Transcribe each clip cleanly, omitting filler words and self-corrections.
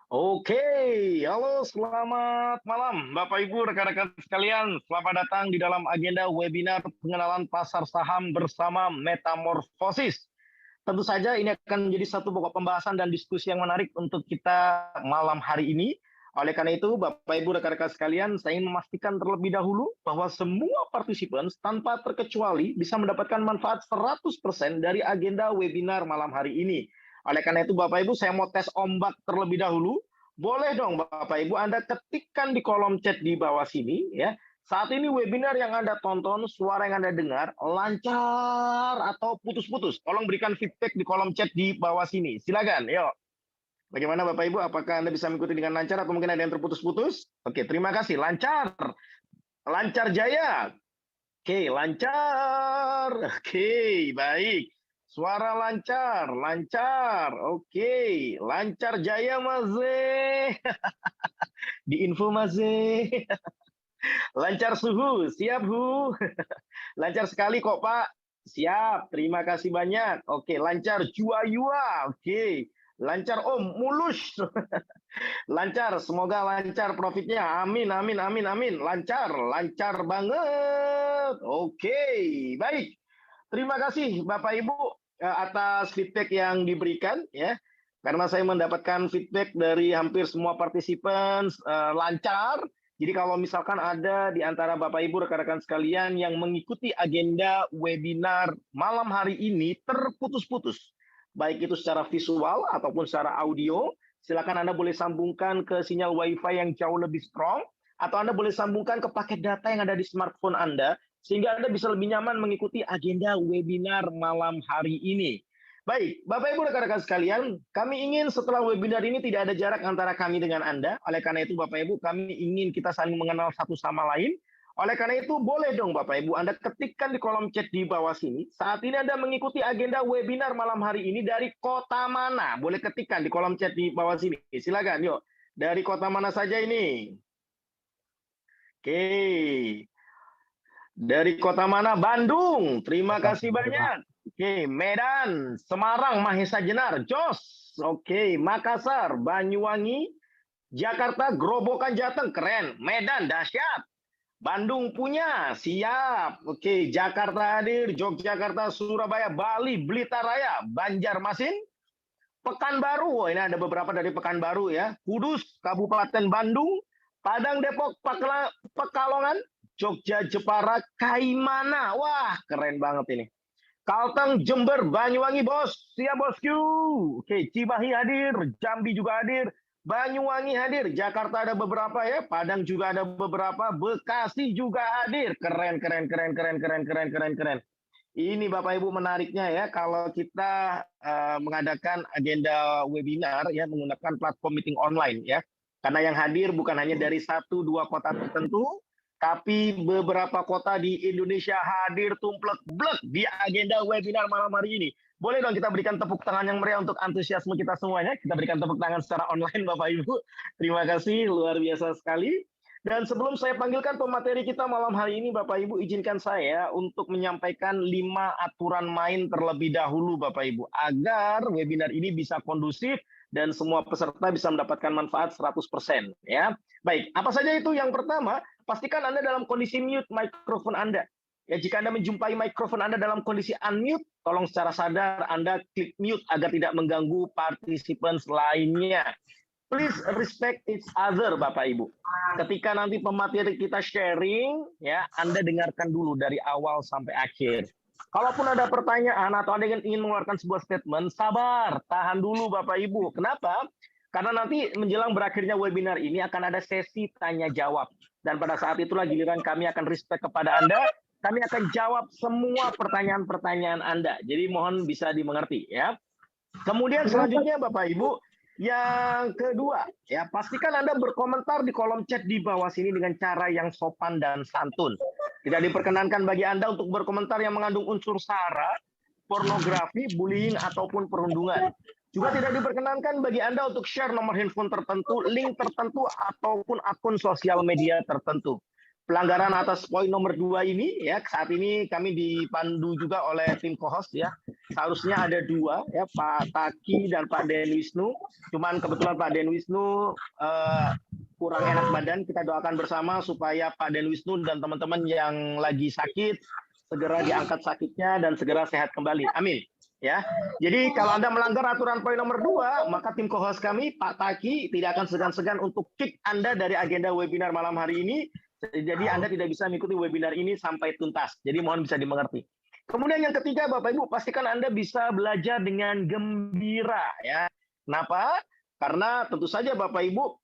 Oke, halo selamat malam Bapak Ibu, rekan-rekan sekalian. Selamat datang di dalam agenda webinar pengenalan pasar saham bersama Metamorfosis. Tentu saja ini akan menjadi satu pokok pembahasan dan diskusi yang menarik untuk kita malam hari ini. Oleh karena itu, Bapak Ibu, rekan-rekan sekalian, saya ingin memastikan terlebih dahulu bahwa semua partisipan tanpa terkecuali bisa mendapatkan manfaat 100% dari agenda webinar malam hari ini. Oleh karena itu, Bapak Ibu, saya mau tes ombak terlebih dahulu. Boleh dong, Bapak Ibu, Anda ketikkan di kolom chat di bawah sini, ya. Saat ini webinar yang Anda tonton, suara yang Anda dengar, lancar atau putus-putus? Tolong berikan feedback di kolom chat di bawah sini. Silakan, yuk. Bagaimana Bapak Ibu? Apakah Anda bisa mengikuti dengan lancar atau mungkin ada yang terputus-putus? Oke, terima kasih. Lancar. Lancar jaya. Oke, lancar. Oke, baik. Suara lancar, lancar. Oke, lancar jaya Mas Z. Di info Mas Z. Lancar suhu, siap Hu. Lancar sekali kok Pak. Siap, terima kasih banyak. Oke, lancar Juayua. Oke, lancar Om, mulus. Lancar, semoga lancar profitnya. Amin, amin, amin, amin. Lancar, lancar banget. Oke, baik. Terima kasih Bapak Ibu atas feedback yang diberikan ya. Karena saya mendapatkan feedback dari hampir semua partisipan lancar. Jadi kalau misalkan ada di antara Bapak Ibu rekan-rekan sekalian yang mengikuti agenda webinar malam hari ini terputus-putus, baik itu secara visual ataupun secara audio, silakan Anda boleh sambungkan ke sinyal WiFi yang jauh lebih strong, atau Anda boleh sambungkan ke paket data yang ada di smartphone Anda, sehingga Anda bisa lebih nyaman mengikuti agenda webinar malam hari ini. Baik, Bapak Ibu rekan-rekan sekalian, kami ingin setelah webinar ini tidak ada jarak antara kami dengan Anda. Oleh karena itu Bapak Ibu, kami ingin kita saling mengenal satu sama lain. Oleh karena itu boleh dong Bapak Ibu Anda ketikkan di kolom chat di bawah sini. Saat ini Anda mengikuti agenda webinar malam hari ini dari kota mana? Boleh ketikkan di kolom chat di bawah sini. Silakan, yuk. Dari kota mana saja ini? Oke. Dari kota mana? Bandung. Terima kasih banyak. Oke, Medan, Semarang, Mahesa Jenar, Jos. Oke, Makassar, Banyuwangi, Jakarta, Grobogan Jateng, keren. Medan, dahsyat. Bandung punya, siap. Oke, Jakarta hadir, Yogyakarta, Surabaya, Bali, Blitar Raya, Banjarmasin, Pekanbaru. Wah, ini ada beberapa dari Pekanbaru ya. Kudus, Kabupaten Bandung, Padang, Depok, Pekalongan, Jogja, Jepara, Kaimana. Wah, keren banget ini. Kalteng, Jember, Banyuwangi, bos. Siap, bosku. Oke, Cimahi hadir, Jambi juga hadir, Banyuwangi hadir, Jakarta ada beberapa ya, Padang juga ada beberapa, Bekasi juga hadir. Keren, keren, keren, keren, keren, keren, keren, keren. Ini Bapak Ibu menariknya ya, kalau kita mengadakan agenda webinar ya menggunakan platform meeting online ya. Karena yang hadir bukan hanya dari 1-2 kota tertentu, tapi beberapa kota di Indonesia hadir tumplek-blek di agenda webinar malam hari ini. Boleh dong kita berikan tepuk tangan yang meriah untuk antusiasme kita semuanya. Kita berikan tepuk tangan secara online Bapak Ibu. Terima kasih, luar biasa sekali. Dan sebelum saya panggilkan pemateri kita malam hari ini, Bapak Ibu, izinkan saya untuk menyampaikan 5 aturan main terlebih dahulu, Bapak Ibu, agar webinar ini bisa kondusif dan semua peserta bisa mendapatkan manfaat 100%. Ya. Baik, apa saja itu? Yang pertama, pastikan Anda dalam kondisi mute mikrofon Anda. Ya, jika Anda menjumpai mikrofon Anda dalam kondisi unmute, tolong secara sadar Anda klik mute agar tidak mengganggu partisipan lainnya. Please respect each other, Bapak Ibu. Ketika nanti pemateri kita sharing, ya Anda dengarkan dulu dari awal sampai akhir. Kalaupun ada pertanyaan atau ada yang ingin mengeluarkan sebuah statement, sabar, tahan dulu Bapak Ibu. Kenapa? Karena nanti menjelang berakhirnya webinar ini akan ada sesi tanya jawab. Dan pada saat itulah giliran kami akan respect kepada Anda. Kami akan jawab semua pertanyaan-pertanyaan Anda. Jadi mohon bisa dimengerti ya. Kemudian selanjutnya Bapak Ibu, yang kedua, ya pastikan Anda berkomentar di kolom chat di bawah sini dengan cara yang sopan dan santun. Tidak diperkenankan bagi Anda untuk berkomentar yang mengandung unsur sara, pornografi, bullying, ataupun perundungan. Juga tidak diperkenankan bagi Anda untuk share nomor handphone tertentu, link tertentu, ataupun akun sosial media tertentu. pelanggaran atas poin nomor 2 ini ya. Saat ini kami dipandu juga oleh tim co-host ya. Seharusnya ada 2 ya, Pak Taki dan Pak Den Wisnu. Cuman kebetulan Pak Den Wisnu kurang enak badan. Kita doakan bersama supaya Pak Den Wisnu dan teman-teman yang lagi sakit segera diangkat sakitnya dan segera sehat kembali. Amin. Ya, jadi kalau Anda melanggar aturan poin nomor 2, maka tim co-host kami, Pak Taki, tidak akan segan-segan untuk kick Anda dari agenda webinar malam hari ini. Jadi Anda tidak bisa mengikuti webinar ini sampai tuntas. Jadi mohon bisa dimengerti. Kemudian yang ketiga, Bapak Ibu, pastikan Anda bisa belajar dengan gembira. Ya, kenapa? Karena tentu saja Bapak Ibu,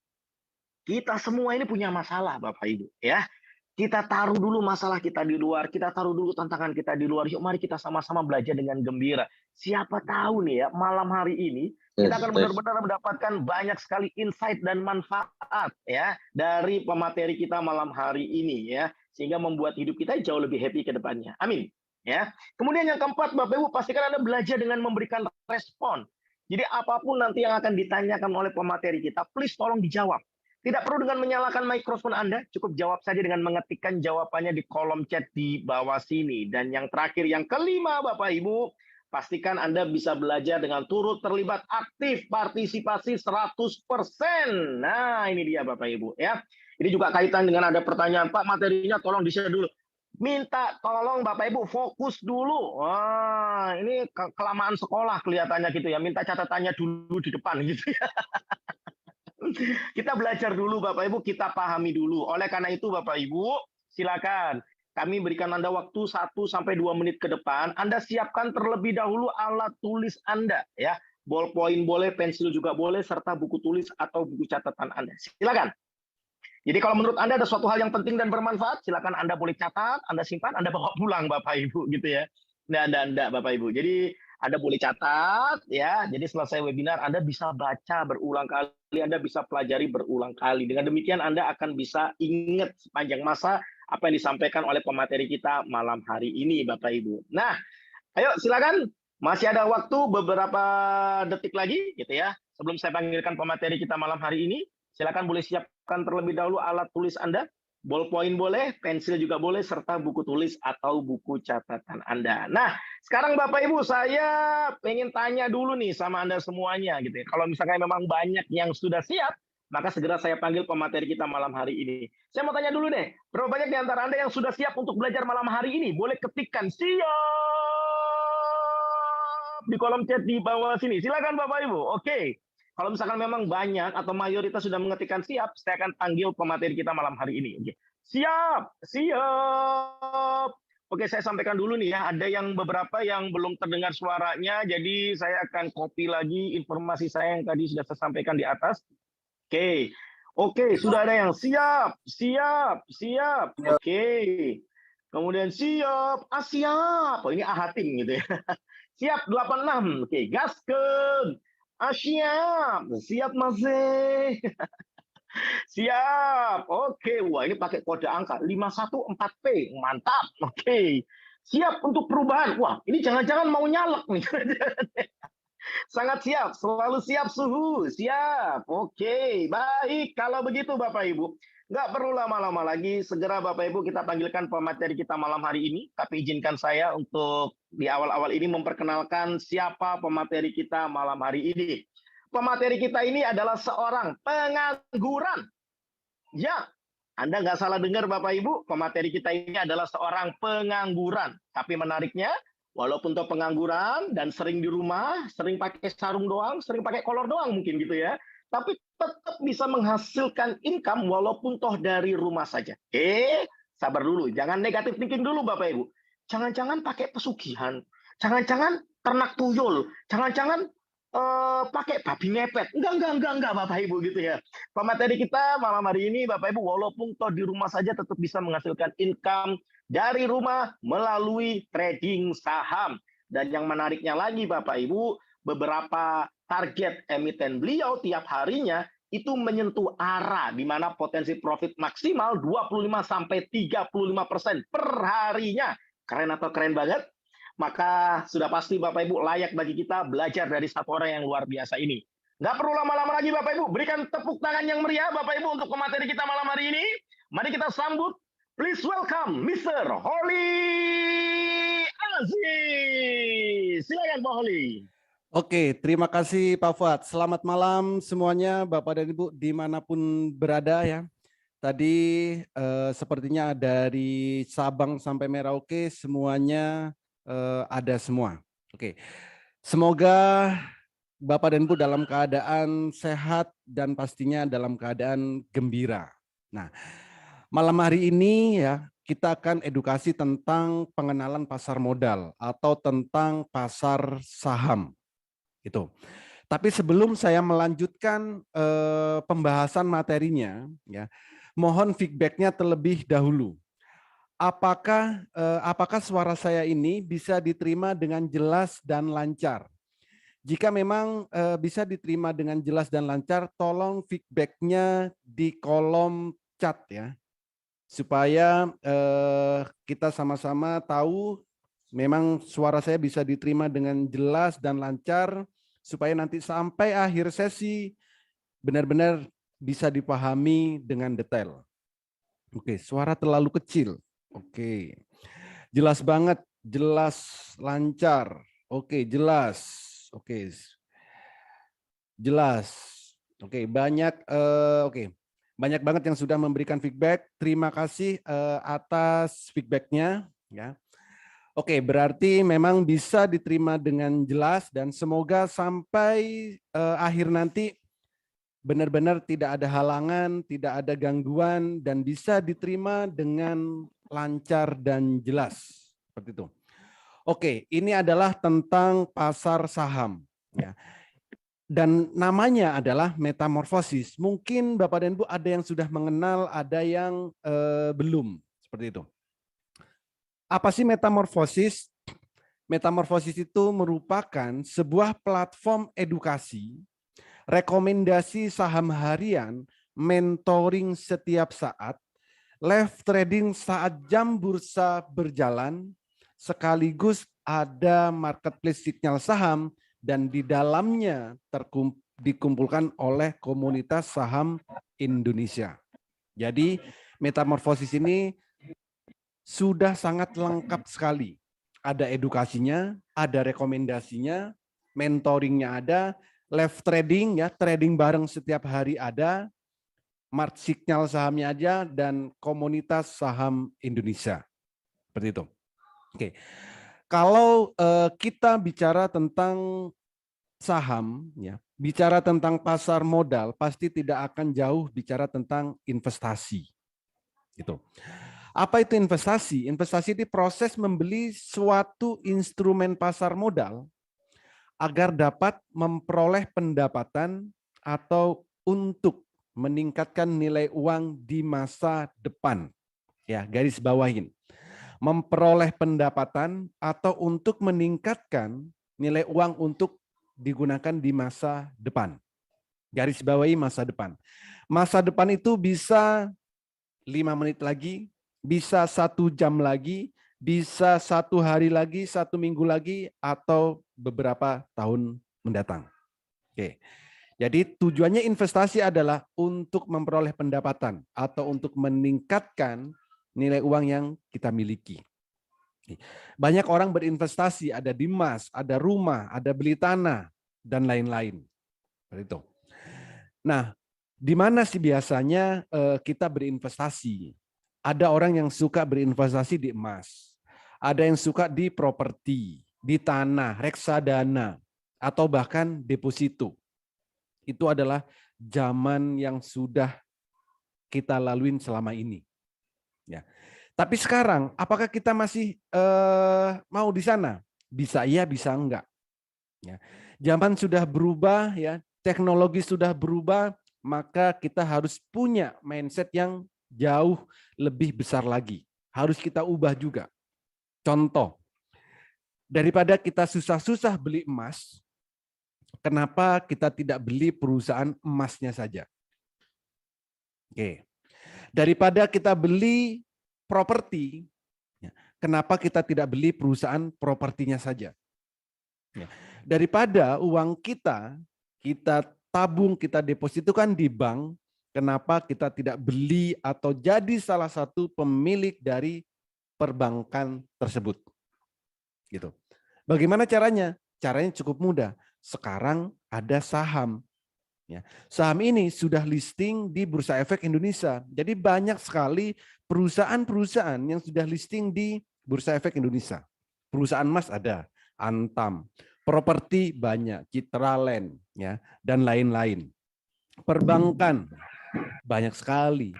kita semua ini punya masalah, Bapak Ibu. Ya, kita taruh dulu masalah kita di luar, kita taruh dulu tantangan kita di luar. Yuk mari kita sama-sama belajar dengan gembira. Siapa tahu nih ya, malam hari ini kita akan benar-benar mendapatkan banyak sekali insight dan manfaat ya dari pemateri kita malam hari ini ya, sehingga membuat hidup kita jauh lebih happy ke depannya. Amin. Ya. Kemudian yang keempat, Bapak Ibu, pastikan Anda belajar dengan memberikan respon. Jadi apapun nanti yang akan ditanyakan oleh pemateri kita, please tolong dijawab. Tidak perlu dengan menyalakan mikrofon Anda, cukup jawab saja dengan mengetikkan jawabannya di kolom chat di bawah sini. Dan yang terakhir, yang kelima, Bapak Ibu, pastikan Anda bisa belajar dengan turut terlibat aktif partisipasi 100%. Nah, ini dia Bapak Ibu ya. Ini juga kaitan dengan ada pertanyaan, Pak, materinya tolong di-share dulu. Minta tolong Bapak Ibu fokus dulu. Wah, ini kelamaan sekolah kelihatannya gitu ya. Minta catatannya dulu di depan gitu ya. Kita belajar dulu Bapak Ibu, kita pahami dulu. Oleh karena itu Bapak Ibu, silakan kami berikan Anda waktu 1-2 menit ke depan. Anda siapkan terlebih dahulu alat tulis Anda ya. Ballpoint boleh, pensil juga boleh, serta buku tulis atau buku catatan Anda. Silakan. Jadi kalau menurut Anda ada suatu hal yang penting dan bermanfaat, silakan Anda boleh catat, Anda simpan, Anda bawa pulang Bapak Ibu gitu ya. Nggak Bapak Ibu. Jadi Anda boleh catat ya. Jadi selesai webinar Anda bisa baca berulang kali, Anda bisa pelajari berulang kali. Dengan demikian Anda akan bisa ingat sepanjang masa apa yang disampaikan oleh pemateri kita malam hari ini Bapak Ibu. Nah, ayo silakan. Masih ada waktu beberapa detik lagi gitu ya. Sebelum saya panggilkan pemateri kita malam hari ini, silakan boleh siapkan terlebih dahulu alat tulis Anda. Ballpoint boleh, pensil juga boleh, serta buku tulis atau buku catatan Anda. Nah, sekarang Bapak Ibu, saya pengen tanya dulu nih sama Anda semuanya gitu ya. Kalau misalkan memang banyak yang sudah siap, maka segera saya panggil pemateri kita malam hari ini. Saya mau tanya dulu deh, berapa banyak di antara Anda yang sudah siap untuk belajar malam hari ini? Boleh ketikkan siap di kolom chat di bawah sini. Silakan Bapak Ibu. Oke. Kalau misalkan memang banyak atau mayoritas sudah mengetikkan siap, saya akan panggil pemateri kita malam hari ini. Oke. Siap, siap. Oke, saya sampaikan dulu nih ya, ada yang beberapa yang belum terdengar suaranya, jadi saya akan copy lagi informasi saya yang tadi sudah saya sampaikan di atas. Oke, sudah ada yang siap, siap, siap. Oke. Kemudian siap, siap. Oh, ini Ahatim gitu ya. Siap 86. Oke, gaskeun. Siap, siap Mas. Siap. Oke, wah ini pakai kode angka 514P. Mantap. Oke. Siap untuk perubahan. Wah, ini jangan-jangan mau nyalek nih. Sangat siap, selalu siap suhu. Siap. Oke, baik. Kalau begitu Bapak Ibu, nggak perlu lama-lama lagi. Segera Bapak Ibu kita panggilkan pemateri kita malam hari ini. Tapi izinkan saya untuk di awal-awal ini memperkenalkan siapa pemateri kita malam hari ini. Pemateri kita ini adalah seorang pengangguran. Ya, Anda nggak salah dengar Bapak Ibu, pemateri kita ini adalah seorang pengangguran. Tapi menariknya, walaupun toh pengangguran dan sering di rumah, sering pakai sarung doang, sering pakai kolor doang mungkin gitu ya. Tapi tetap bisa menghasilkan income walaupun toh dari rumah saja. Sabar dulu, jangan negatif thinking dulu Bapak Ibu. Jangan-jangan pakai pesugihan, jangan-jangan ternak tuyul, jangan-jangan pakai babi ngepet. Enggak Bapak Ibu gitu ya. Pemateri kita malam hari ini Bapak Ibu walaupun toh di rumah saja tetap bisa menghasilkan income dari rumah melalui trading saham. Dan yang menariknya lagi Bapak Ibu, beberapa target emiten beliau tiap harinya itu menyentuh arah di mana potensi profit maksimal 25-35% per harinya. Keren atau keren banget? Maka sudah pasti Bapak Ibu layak bagi kita belajar dari satu orang yang luar biasa ini. Nggak perlu lama-lama lagi Bapak Ibu, berikan tepuk tangan yang meriah Bapak Ibu untuk pemateri kita malam hari ini. Mari kita sambut Please welcome Mr. Holly Aziz. Silakan Pak Holly. Oke, terima kasih Pak Fuad. Selamat malam semuanya Bapak dan Ibu dimanapun berada ya. Tadi sepertinya dari Sabang sampai Merauke semuanya ada semua. Oke, semoga Bapak dan Ibu dalam keadaan sehat dan pastinya dalam keadaan gembira. Nah, malam hari ini ya kita akan edukasi tentang pengenalan pasar modal atau tentang pasar saham. Gitu. Tapi sebelum saya melanjutkan pembahasan materinya, ya, mohon feedbacknya terlebih dahulu. Apakah suara saya ini bisa diterima dengan jelas dan lancar? Jika memang bisa diterima dengan jelas dan lancar, tolong feedbacknya di kolom chat ya, supaya kita sama-sama tahu memang suara saya bisa diterima dengan jelas dan lancar, supaya nanti sampai akhir sesi benar-benar bisa dipahami dengan detail. Oke, suara terlalu kecil. Oke, jelas banget, jelas, lancar. Oke, jelas. Oke, jelas. Oke, banyak banget yang sudah memberikan feedback. Terima kasih atas feedbacknya. Ya. Oke, berarti memang bisa diterima dengan jelas dan semoga sampai akhir nanti benar-benar tidak ada halangan, tidak ada gangguan, dan bisa diterima dengan lancar dan jelas. Seperti itu. Oke, ini adalah tentang pasar saham. Ya. Dan namanya adalah metamorfosis. Mungkin Bapak dan Ibu ada yang sudah mengenal, ada yang belum. Seperti itu. Apa sih metamorfosis? Metamorfosis itu merupakan sebuah platform edukasi, rekomendasi saham harian, mentoring setiap saat, live trading saat jam bursa berjalan, sekaligus ada marketplace sinyal saham, dan di dalamnya dikumpulkan oleh komunitas saham Indonesia. Jadi metamorfosis ini sudah sangat lengkap sekali. Ada edukasinya, ada rekomendasinya, mentoringnya ada, live trading ya, trading bareng setiap hari ada, market signal sahamnya aja, dan komunitas saham Indonesia. Seperti itu. Oke. Kalau kita bicara tentang saham ya, bicara tentang pasar modal, pasti tidak akan jauh bicara tentang investasi. Gitu. Apa itu investasi? Investasi itu proses membeli suatu instrumen pasar modal agar dapat memperoleh pendapatan atau untuk meningkatkan nilai uang di masa depan. Ya, garis bawahin. Memperoleh pendapatan atau untuk meningkatkan nilai uang untuk digunakan di masa depan. Garis bawahi masa depan. Masa depan itu bisa 5 menit lagi, bisa 1 jam lagi, bisa 1 hari lagi, 1 minggu lagi, atau beberapa tahun mendatang. Oke. Jadi tujuannya investasi adalah untuk memperoleh pendapatan atau untuk meningkatkan nilai uang yang kita miliki. Banyak orang berinvestasi, ada di emas, ada rumah, ada beli tanah, dan lain-lain. Seperti itu. Nah, di mana sih biasanya kita berinvestasi? Ada orang yang suka berinvestasi di emas, ada yang suka di properti, di tanah, reksadana, atau bahkan deposito. Itu adalah zaman yang sudah kita laluin selama ini. Ya. Tapi sekarang, apakah kita masih mau di sana? Bisa iya, bisa enggak. Ya. Zaman sudah berubah, ya, teknologi sudah berubah, maka kita harus punya mindset yang jauh lebih besar lagi. Harus kita ubah juga. Contoh, daripada kita susah-susah beli emas, kenapa kita tidak beli perusahaan emasnya saja? Oke. Daripada kita beli properti, kenapa kita tidak beli perusahaan propertinya saja? Daripada uang kita tabung, kita depositokan di bank, kenapa kita tidak beli atau jadi salah satu pemilik dari perbankan tersebut. Gitu. Bagaimana caranya? Caranya cukup mudah. Sekarang ada saham. Ya. Saham ini sudah listing di Bursa Efek Indonesia. Jadi banyak sekali perusahaan-perusahaan yang sudah listing di Bursa Efek Indonesia. Perusahaan emas ada, Antam, properti banyak, Citraland, ya, dan lain-lain. Perbankan banyak sekali,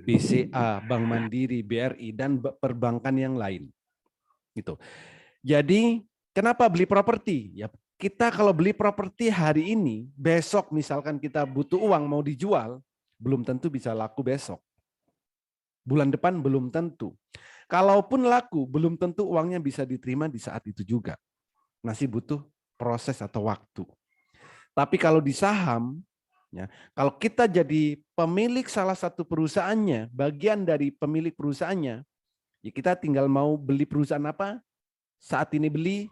BCA, Bank Mandiri, BRI, dan perbankan yang lain. Gitu. Jadi kenapa beli properti? Ya, kita kalau beli properti hari ini, besok misalkan kita butuh uang mau dijual, belum tentu bisa laku besok. Bulan depan belum tentu. Kalaupun laku, belum tentu uangnya bisa diterima di saat itu juga. Masih butuh proses atau waktu. Tapi kalau di saham, ya, kalau kita jadi pemilik salah satu perusahaannya, bagian dari pemilik perusahaannya, ya kita tinggal mau beli perusahaan apa, saat ini beli,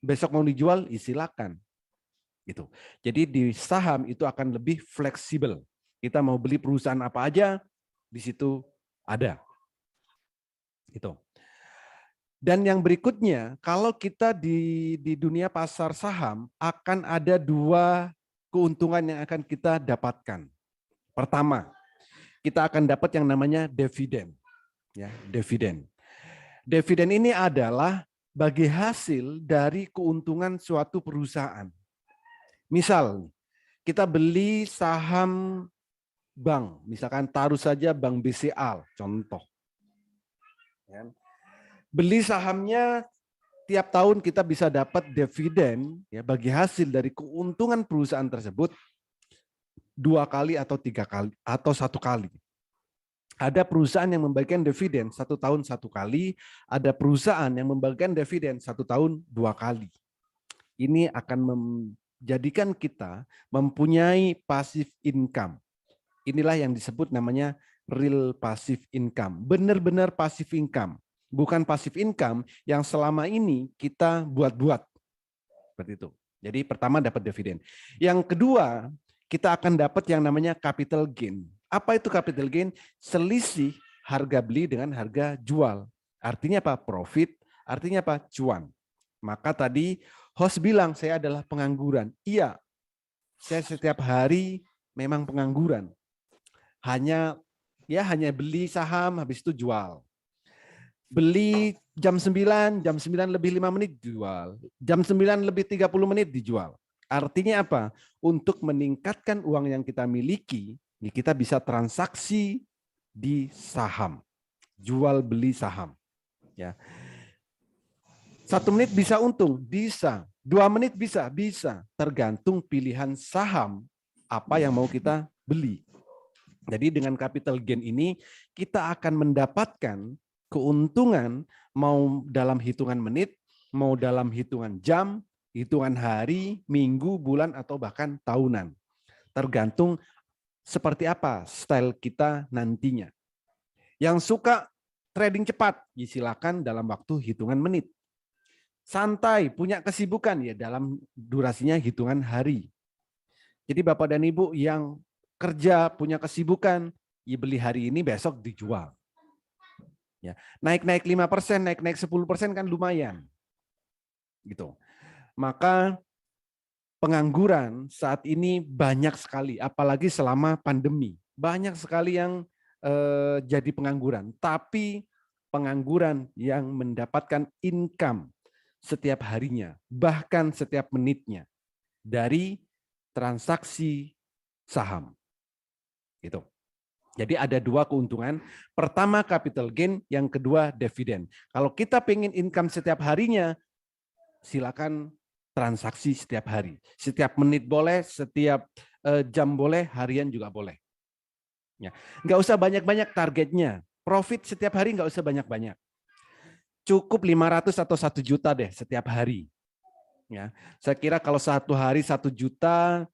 besok mau dijual, silakan. Gitu. Jadi di saham itu akan lebih fleksibel. Kita mau beli perusahaan apa aja, di situ ada. Gitu. Dan yang berikutnya, kalau kita di dunia pasar saham, akan ada dua keuntungan yang akan kita dapatkan. Pertama, kita akan dapat yang namanya dividen. Ya, dividen. Dividen ini adalah bagi hasil dari keuntungan suatu perusahaan. Misal, kita beli saham bank, misalkan taruh saja Bank BCA, contoh. Beli sahamnya tiap tahun kita bisa dapat dividen ya bagi hasil dari keuntungan perusahaan tersebut 2 kali atau 3 kali atau 1 kali. Ada perusahaan yang membagikan dividen 1 tahun 1 kali, ada perusahaan yang membagikan dividen 1 tahun 2 kali. Ini akan menjadikan kita mempunyai passive income. Inilah yang disebut namanya real passive income. Benar-benar passive income. Bukan passive income yang selama ini kita buat-buat. Seperti itu. Jadi pertama dapat dividen. Yang kedua, kita akan dapat yang namanya capital gain. Apa itu capital gain? Selisih harga beli dengan harga jual. Artinya apa? Profit. Artinya apa? Cuan. Maka tadi host bilang saya adalah pengangguran. Iya, saya setiap hari memang pengangguran. Hanya beli saham, habis itu jual. Beli jam 9 lebih 5 menit dijual. Jam 9 lebih 30 menit dijual. Artinya apa? Untuk meningkatkan uang yang kita miliki, kita bisa transaksi di saham. Jual beli saham. Ya. 1 menit bisa untung, bisa. 2 menit bisa. Tergantung pilihan saham apa yang mau kita beli. Jadi dengan capital gain ini kita akan mendapatkan keuntungan mau dalam hitungan menit, mau dalam hitungan jam, hitungan hari, minggu, bulan, atau bahkan tahunan. Tergantung seperti apa style kita nantinya. Yang suka trading cepat, silakan dalam waktu hitungan menit. Santai, punya kesibukan ya dalam durasinya hitungan hari. Jadi Bapak dan Ibu yang kerja, punya kesibukan, ya beli hari ini, besok dijual. Ya, naik-naik 5%, naik-naik 10% kan lumayan. Gitu. Maka pengangguran saat ini banyak sekali, apalagi selama pandemi. Banyak sekali yang jadi pengangguran, tapi pengangguran yang mendapatkan income setiap harinya, bahkan setiap menitnya dari transaksi saham. Gitu. Jadi ada 2 keuntungan. Pertama capital gain, yang kedua dividen. Kalau kita pengen income setiap harinya, silakan transaksi setiap hari. Setiap menit boleh, setiap jam boleh, harian juga boleh. Ya. Nggak usah banyak-banyak targetnya. Profit setiap hari nggak usah banyak-banyak. Cukup 500 atau 1 juta deh setiap hari. Ya. Saya kira kalau 1 hari 1 juta,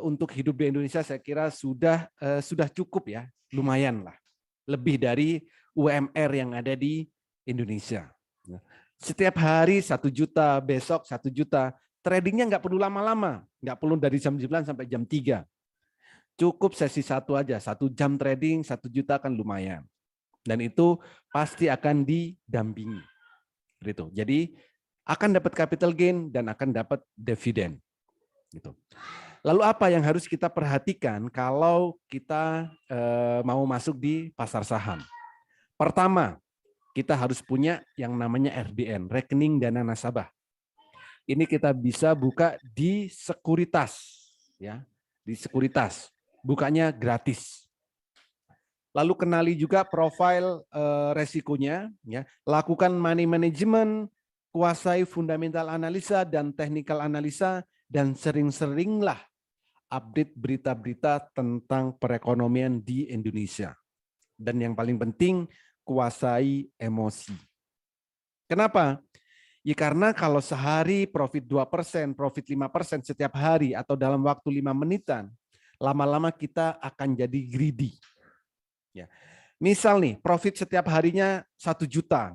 untuk hidup di Indonesia saya kira sudah cukup ya, lumayan lah, lebih dari UMR yang ada di Indonesia. Setiap hari 1 juta, besok 1 juta, tradingnya nggak perlu lama-lama, nggak perlu dari jam 9 sampai jam 3. Cukup sesi satu aja, 1 jam trading 1 juta kan lumayan. Dan itu pasti akan didampingi. Gitu. Jadi akan dapat capital gain dan akan dapat dividen. Gitu. Lalu apa yang harus kita perhatikan kalau kita mau masuk di pasar saham? Pertama, kita harus punya yang namanya RDN, rekening dana nasabah. Ini kita bisa buka di sekuritas, ya, di sekuritas. Bukanya gratis. Lalu kenali juga profil resikonya, ya. Lakukan money management, kuasai fundamental analisa dan technical analisa, dan sering-seringlah update berita-berita tentang perekonomian di Indonesia. Dan yang paling penting, kuasai emosi. Kenapa? Ya karena kalau sehari profit 2%, profit 5% setiap hari atau dalam waktu 5 menitan, lama-lama kita akan jadi greedy. Ya. Misal nih, profit setiap harinya 1 juta.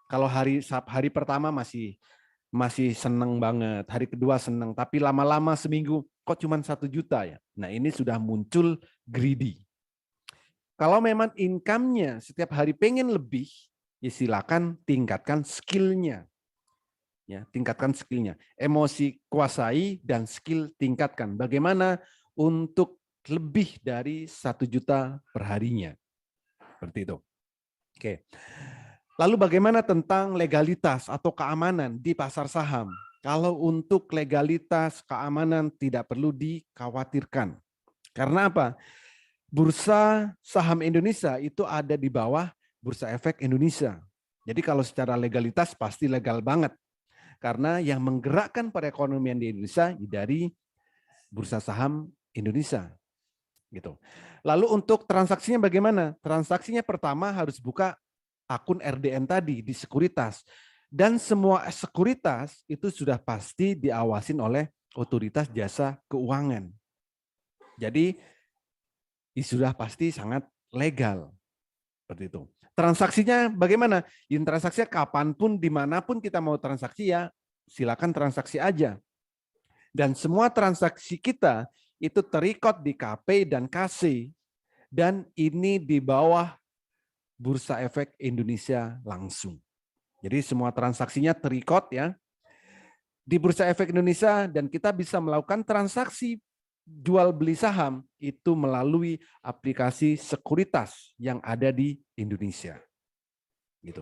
Kalau hari pertama masih seneng banget, hari kedua seneng, tapi lama-lama seminggu kok cuma 1 juta ya. Nah ini sudah muncul greedy. Kalau memang income-nya setiap hari pengen lebih, ya silakan tingkatkan skill-nya. Ya, tingkatkan skill-nya. Emosi kuasai dan skill tingkatkan. Bagaimana untuk lebih dari 1 juta per harinya. Seperti itu. Oke. Lalu bagaimana tentang legalitas atau keamanan di pasar saham? Kalau untuk legalitas, keamanan tidak perlu dikhawatirkan. Karena apa? Bursa saham Indonesia itu ada di bawah Bursa Efek Indonesia. Jadi kalau secara legalitas pasti legal banget. Karena yang menggerakkan perekonomian di Indonesia dari Bursa Saham Indonesia. Gitu. Lalu untuk transaksinya bagaimana? Transaksinya pertama harus buka akun RDN tadi di sekuritas. Dan semua sekuritas itu sudah pasti diawasin oleh otoritas jasa keuangan. Jadi sudah pasti sangat legal. Seperti itu. Transaksinya bagaimana? Transaksinya kapanpun, dimanapun kita mau transaksi ya silakan transaksi aja. Dan semua transaksi kita itu terikat di KP dan KC. Dan ini di bawah Bursa Efek Indonesia langsung. Jadi semua transaksinya terikat ya di Bursa Efek Indonesia dan kita bisa melakukan transaksi jual beli saham itu melalui aplikasi sekuritas yang ada di Indonesia. Gitu.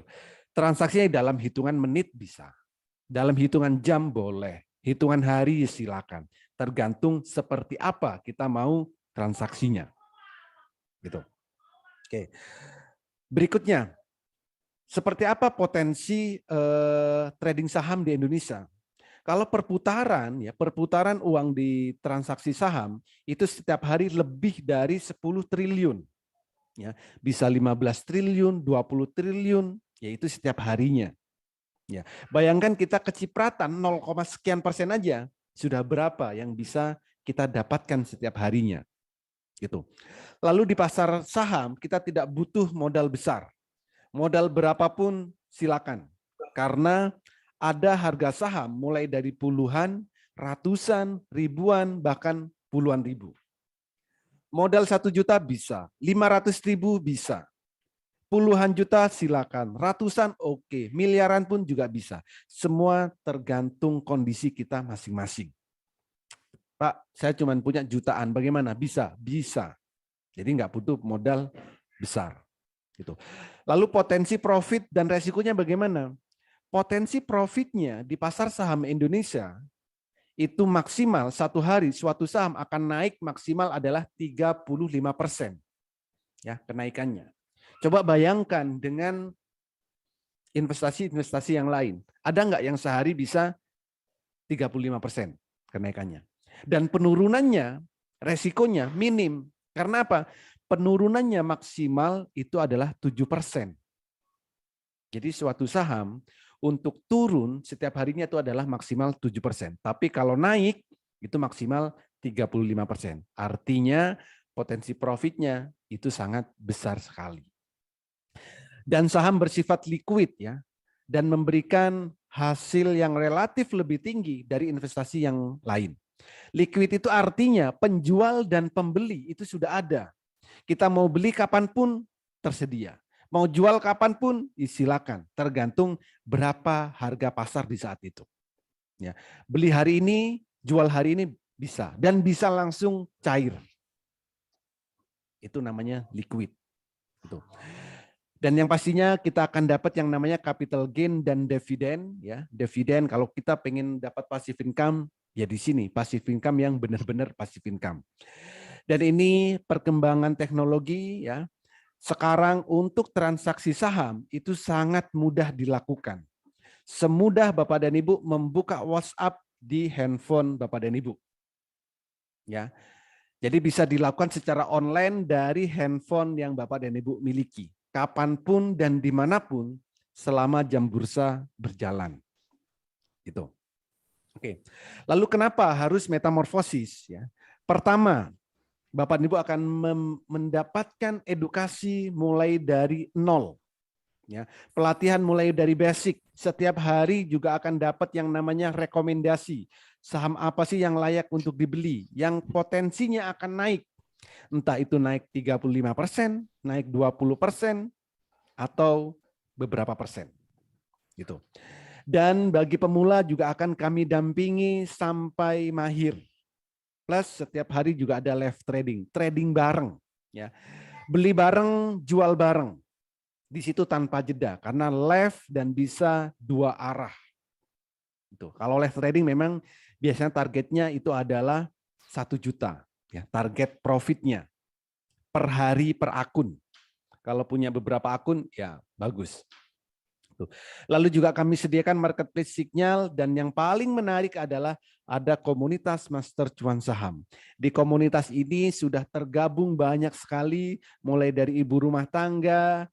Transaksinya dalam hitungan menit bisa. Dalam hitungan jam boleh. Hitungan hari silakan. Tergantung seperti apa kita mau transaksinya. Gitu. Oke. Berikutnya, seperti apa potensi trading saham di Indonesia? Kalau perputaran uang di transaksi saham itu setiap hari lebih dari 10 triliun. Ya, bisa 15 triliun, 20 triliun, yaitu setiap harinya. Ya, bayangkan kita kecipratan 0, sekian persen aja, sudah berapa yang bisa kita dapatkan setiap harinya. Gitu. Lalu di pasar saham kita tidak butuh modal besar. Modal berapapun silakan. Karena ada harga saham mulai dari puluhan, ratusan, ribuan, bahkan puluhan ribu. Modal 1 juta bisa, 500.000 bisa. Puluhan juta silakan, ratusan oke, miliaran pun juga bisa. Semua tergantung kondisi kita masing-masing. Pak, saya cuma punya jutaan, bagaimana? Bisa, bisa. Jadi nggak butuh modal besar. Gitu. Lalu potensi profit dan resikonya bagaimana? Potensi profitnya di pasar saham Indonesia itu maksimal satu hari suatu saham akan naik maksimal adalah 35%. Ya, kenaikannya. Coba bayangkan dengan investasi-investasi yang lain. Ada nggak yang sehari bisa 35% kenaikannya? Dan penurunannya, resikonya minim. Karena apa? Penurunannya maksimal itu adalah 7%. Jadi suatu saham untuk turun setiap harinya itu adalah maksimal 7%. Tapi kalau naik itu maksimal 35%. Artinya potensi profitnya itu sangat besar sekali. Dan saham bersifat liquid ya dan memberikan hasil yang relatif lebih tinggi dari investasi yang lain. Liquid itu artinya penjual dan pembeli itu sudah ada. Kita mau beli kapanpun tersedia. Mau jual kapanpun silakan. Tergantung berapa harga pasar di saat itu. Ya, beli hari ini, jual hari ini bisa. Dan bisa langsung cair. Itu namanya liquid. Itu. Dan yang pastinya kita akan dapat yang namanya capital gain dan dividen. Ya, dividen kalau kita pengen dapat passive income, ya di sini passive income yang benar-benar passive income. Dan ini perkembangan teknologi ya. Sekarang untuk transaksi saham itu sangat mudah dilakukan. Semudah Bapak dan Ibu membuka WhatsApp di handphone Bapak dan Ibu. Ya. Jadi bisa dilakukan secara online dari handphone yang Bapak dan Ibu miliki. Kapanpun dan dimanapun selama jam bursa berjalan. Gitu. Oke. Lalu kenapa harus metamorfosis? Ya. Pertama, Bapak dan Ibu akan mendapatkan edukasi mulai dari nol. Ya. Pelatihan mulai dari basic. Setiap hari juga akan dapat yang namanya rekomendasi. Saham apa sih yang layak untuk dibeli? Yang potensinya akan naik. Entah itu naik 35%, naik 20%, atau beberapa persen. Gitu. Dan bagi pemula juga akan kami dampingi sampai mahir. Plus setiap hari juga ada live trading, trading bareng. Ya. Beli bareng, jual bareng. Di situ tanpa jeda, karena live dan bisa dua arah. Itu. Kalau live trading memang biasanya targetnya itu adalah 1 juta. Ya, target profitnya per hari per akun. Kalau punya beberapa akun, ya bagus. Lalu juga kami sediakan marketplace signal dan yang paling menarik adalah ada komunitas Master Cuan Saham. Di komunitas ini sudah tergabung banyak sekali, mulai dari ibu rumah tangga,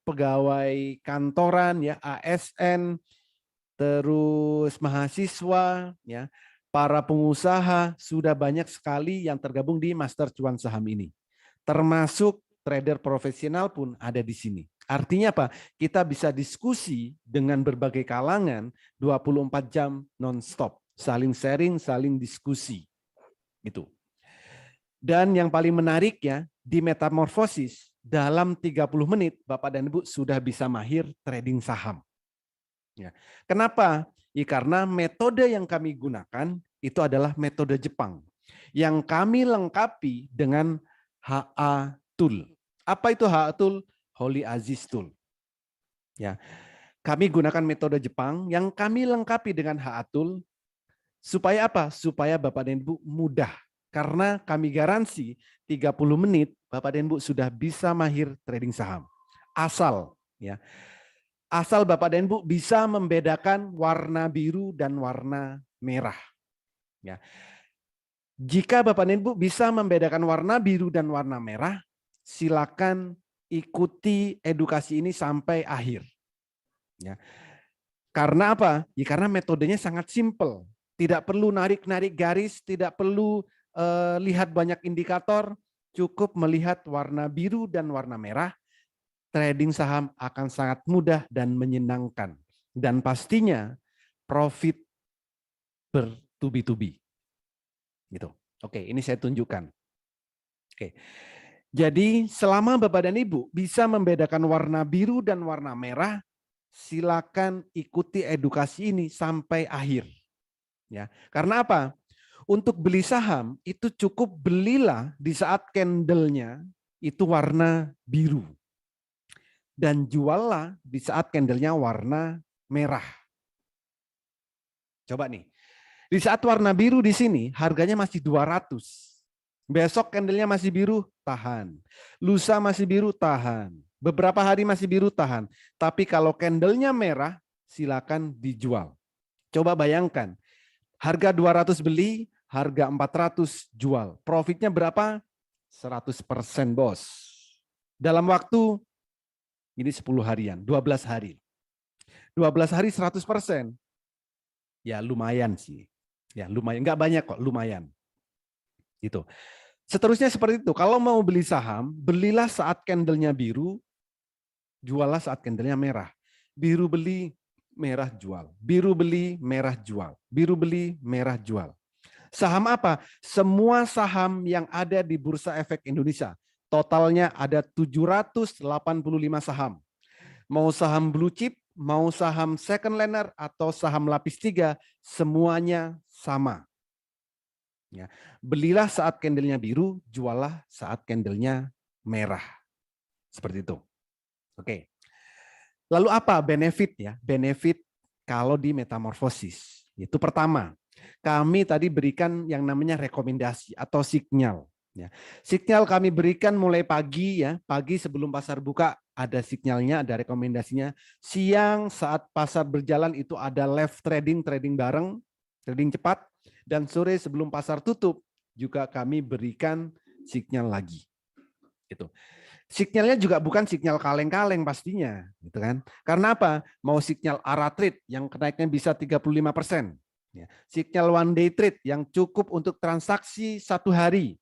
pegawai kantoran, ya ASN, terus mahasiswa, ya para pengusaha, sudah banyak sekali yang tergabung di Master Cuan Saham ini. Termasuk trader profesional pun ada di sini. Artinya apa? Kita bisa diskusi dengan berbagai kalangan 24 jam non-stop. Saling sharing, saling diskusi. Gitu. Dan yang paling menarik ya, di metamorfosis, dalam 30 menit Bapak dan Ibu sudah bisa mahir trading saham. Ya. Kenapa? Ya, karena metode yang kami gunakan itu adalah metode Jepang. Yang kami lengkapi dengan HA Tool. Apa itu HA Tool? Holy Aziz Tool. Ya, kami gunakan metode Jepang yang kami lengkapi dengan HA Tool. Supaya apa? Supaya Bapak dan Ibu mudah. Karena kami garansi 30 menit Bapak dan Ibu sudah bisa mahir trading saham. Asal ya. Asal Bapak dan Ibu bisa membedakan warna biru dan warna merah. Ya. Jika Bapak dan Ibu bisa membedakan warna biru dan warna merah, silakan ikuti edukasi ini sampai akhir. Ya. Karena apa? Ya, karena metodenya sangat simpel. Tidak perlu narik-narik garis, tidak perlu lihat banyak indikator, cukup melihat warna biru dan warna merah. Trading saham akan sangat mudah dan menyenangkan. Dan pastinya profit bertubi-tubi. Gitu. Oke, ini saya tunjukkan. Oke. Jadi selama Bapak dan Ibu bisa membedakan warna biru dan warna merah, silakan ikuti edukasi ini sampai akhir. Ya. Karena apa? Untuk beli saham itu cukup belilah di saat candlenya itu warna biru. Dan juallah di saat candlenya warna merah. Coba nih. Di saat warna biru di sini harganya masih 200. Besok candlenya masih biru, tahan. Lusa masih biru, tahan. Beberapa hari masih biru, tahan. Tapi kalau candlenya merah, silakan dijual. Coba bayangkan, harga 200 beli, harga 400 jual. Profitnya berapa? 100% bos. Dalam waktu ini 10 harian, 12 hari. 12 hari 100%. Ya lumayan sih. Ya lumayan, nggak banyak kok, lumayan. Gitu. Seterusnya seperti itu. Kalau mau beli saham, belilah saat candlenya biru, juallah saat candlenya merah. Biru beli, merah jual. Biru beli, merah jual. Biru beli, merah jual. Saham apa? Semua saham yang ada di Bursa Efek Indonesia. Totalnya ada 785 saham. Mau saham blue chip, mau saham second laner, atau saham lapis 3, semuanya sama. Ya. Belilah saat candlenya biru, jualah saat candlenya merah. Seperti itu. Oke. Lalu apa benefit ya? Benefit kalau di metamorfosis. Itu pertama, kami tadi berikan yang namanya rekomendasi atau sinyal. Ya. Sinyal kami berikan mulai pagi ya, pagi sebelum pasar buka ada sinyalnya, ada rekomendasinya. Siang saat pasar berjalan itu ada live trading, trading bareng, trading cepat. Dan sore sebelum pasar tutup juga kami berikan sinyal lagi. Itu. Sinyalnya juga bukan sinyal kaleng-kaleng pastinya, gitu kan? Karena apa? Mau sinyal arah trade yang kenaiknya bisa 35%. Ya. Sinyal one day trade yang cukup untuk transaksi 1 hari.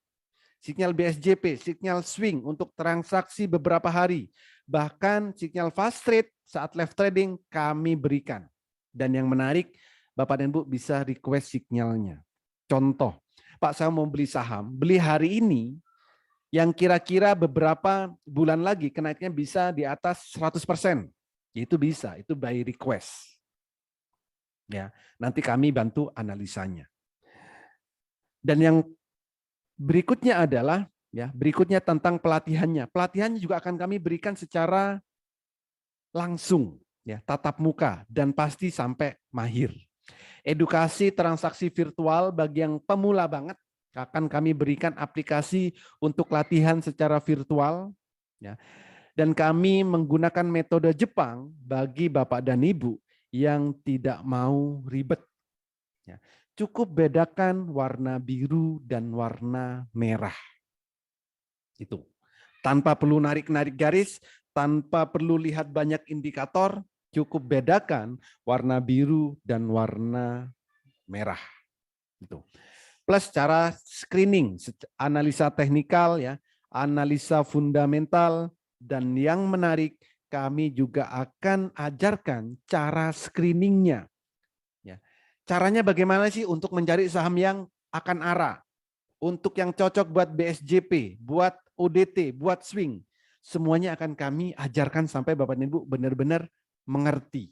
Sinyal BSJP, sinyal swing untuk transaksi beberapa hari. Bahkan sinyal fast trade saat live trading kami berikan. Dan yang menarik, Bapak dan Ibu bisa request sinyalnya. Contoh, Pak saya mau beli saham, beli hari ini, yang kira-kira beberapa bulan lagi kenaiknya bisa di atas 100%. Itu bisa, itu by request. Ya, nanti kami bantu analisanya. Dan yang berikutnya adalah ya, berikutnya tentang pelatihannya. Pelatihannya juga akan kami berikan secara langsung, ya, tatap muka dan pasti sampai mahir. Edukasi transaksi virtual bagi yang pemula banget akan kami berikan aplikasi untuk latihan secara virtual, ya. Dan kami menggunakan metode Jepang bagi Bapak dan Ibu yang tidak mau ribet. Ya. Cukup bedakan warna biru dan warna merah. Itu. Tanpa perlu narik-narik garis, tanpa perlu lihat banyak indikator, cukup bedakan warna biru dan warna merah. Itu. Plus cara screening, analisa teknikal, ya, analisa fundamental, dan yang menarik kami juga akan ajarkan cara screeningnya. Ya. Caranya bagaimana sih untuk mencari saham yang akan arah, untuk yang cocok buat BSJP, buat ODT, buat swing, semuanya akan kami ajarkan sampai Bapak dan Ibu benar-benar mengerti.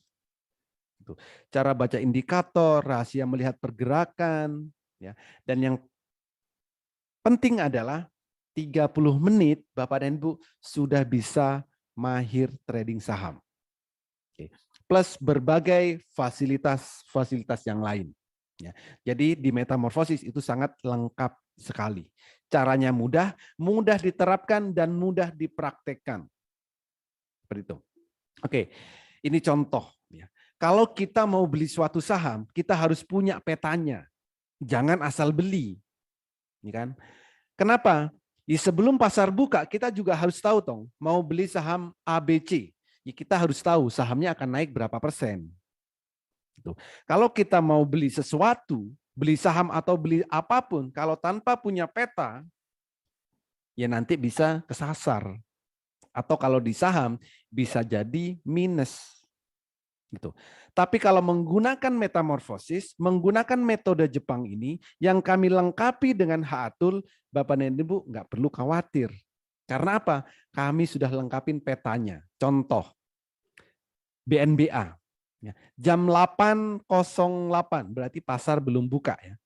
Cara baca indikator, rahasia melihat pergerakan, ya. Dan yang penting adalah 30 menit Bapak dan Ibu sudah bisa mahir trading saham. Oke. Plus berbagai fasilitas yang lain. Ya. Jadi di metamorfosis itu sangat lengkap sekali. Caranya mudah, mudah diterapkan dan mudah dipraktekkan. Seperti itu. Oke, ini contoh. Ya. Kalau kita mau beli suatu saham, kita harus punya petanya. Jangan asal beli. Ya kan? Kenapa? Ya, sebelum pasar buka, kita juga harus tahu dong, mau beli saham ABC. Ya, kita harus tahu sahamnya akan naik berapa persen. Gitu. Kalau kita mau beli sesuatu, beli saham atau beli apapun, kalau tanpa punya peta, ya nanti bisa kesasar. Atau kalau di saham, bisa jadi minus. Gitu. Tapi kalau menggunakan metamorfosis, menggunakan metode Jepang ini, yang kami lengkapi dengan Haatul, Bapak dan Ibu nggak perlu khawatir. Karena apa? Kami sudah lengkapin petanya. Contoh, BNBA. Jam 8.08, berarti pasar belum buka. Ya.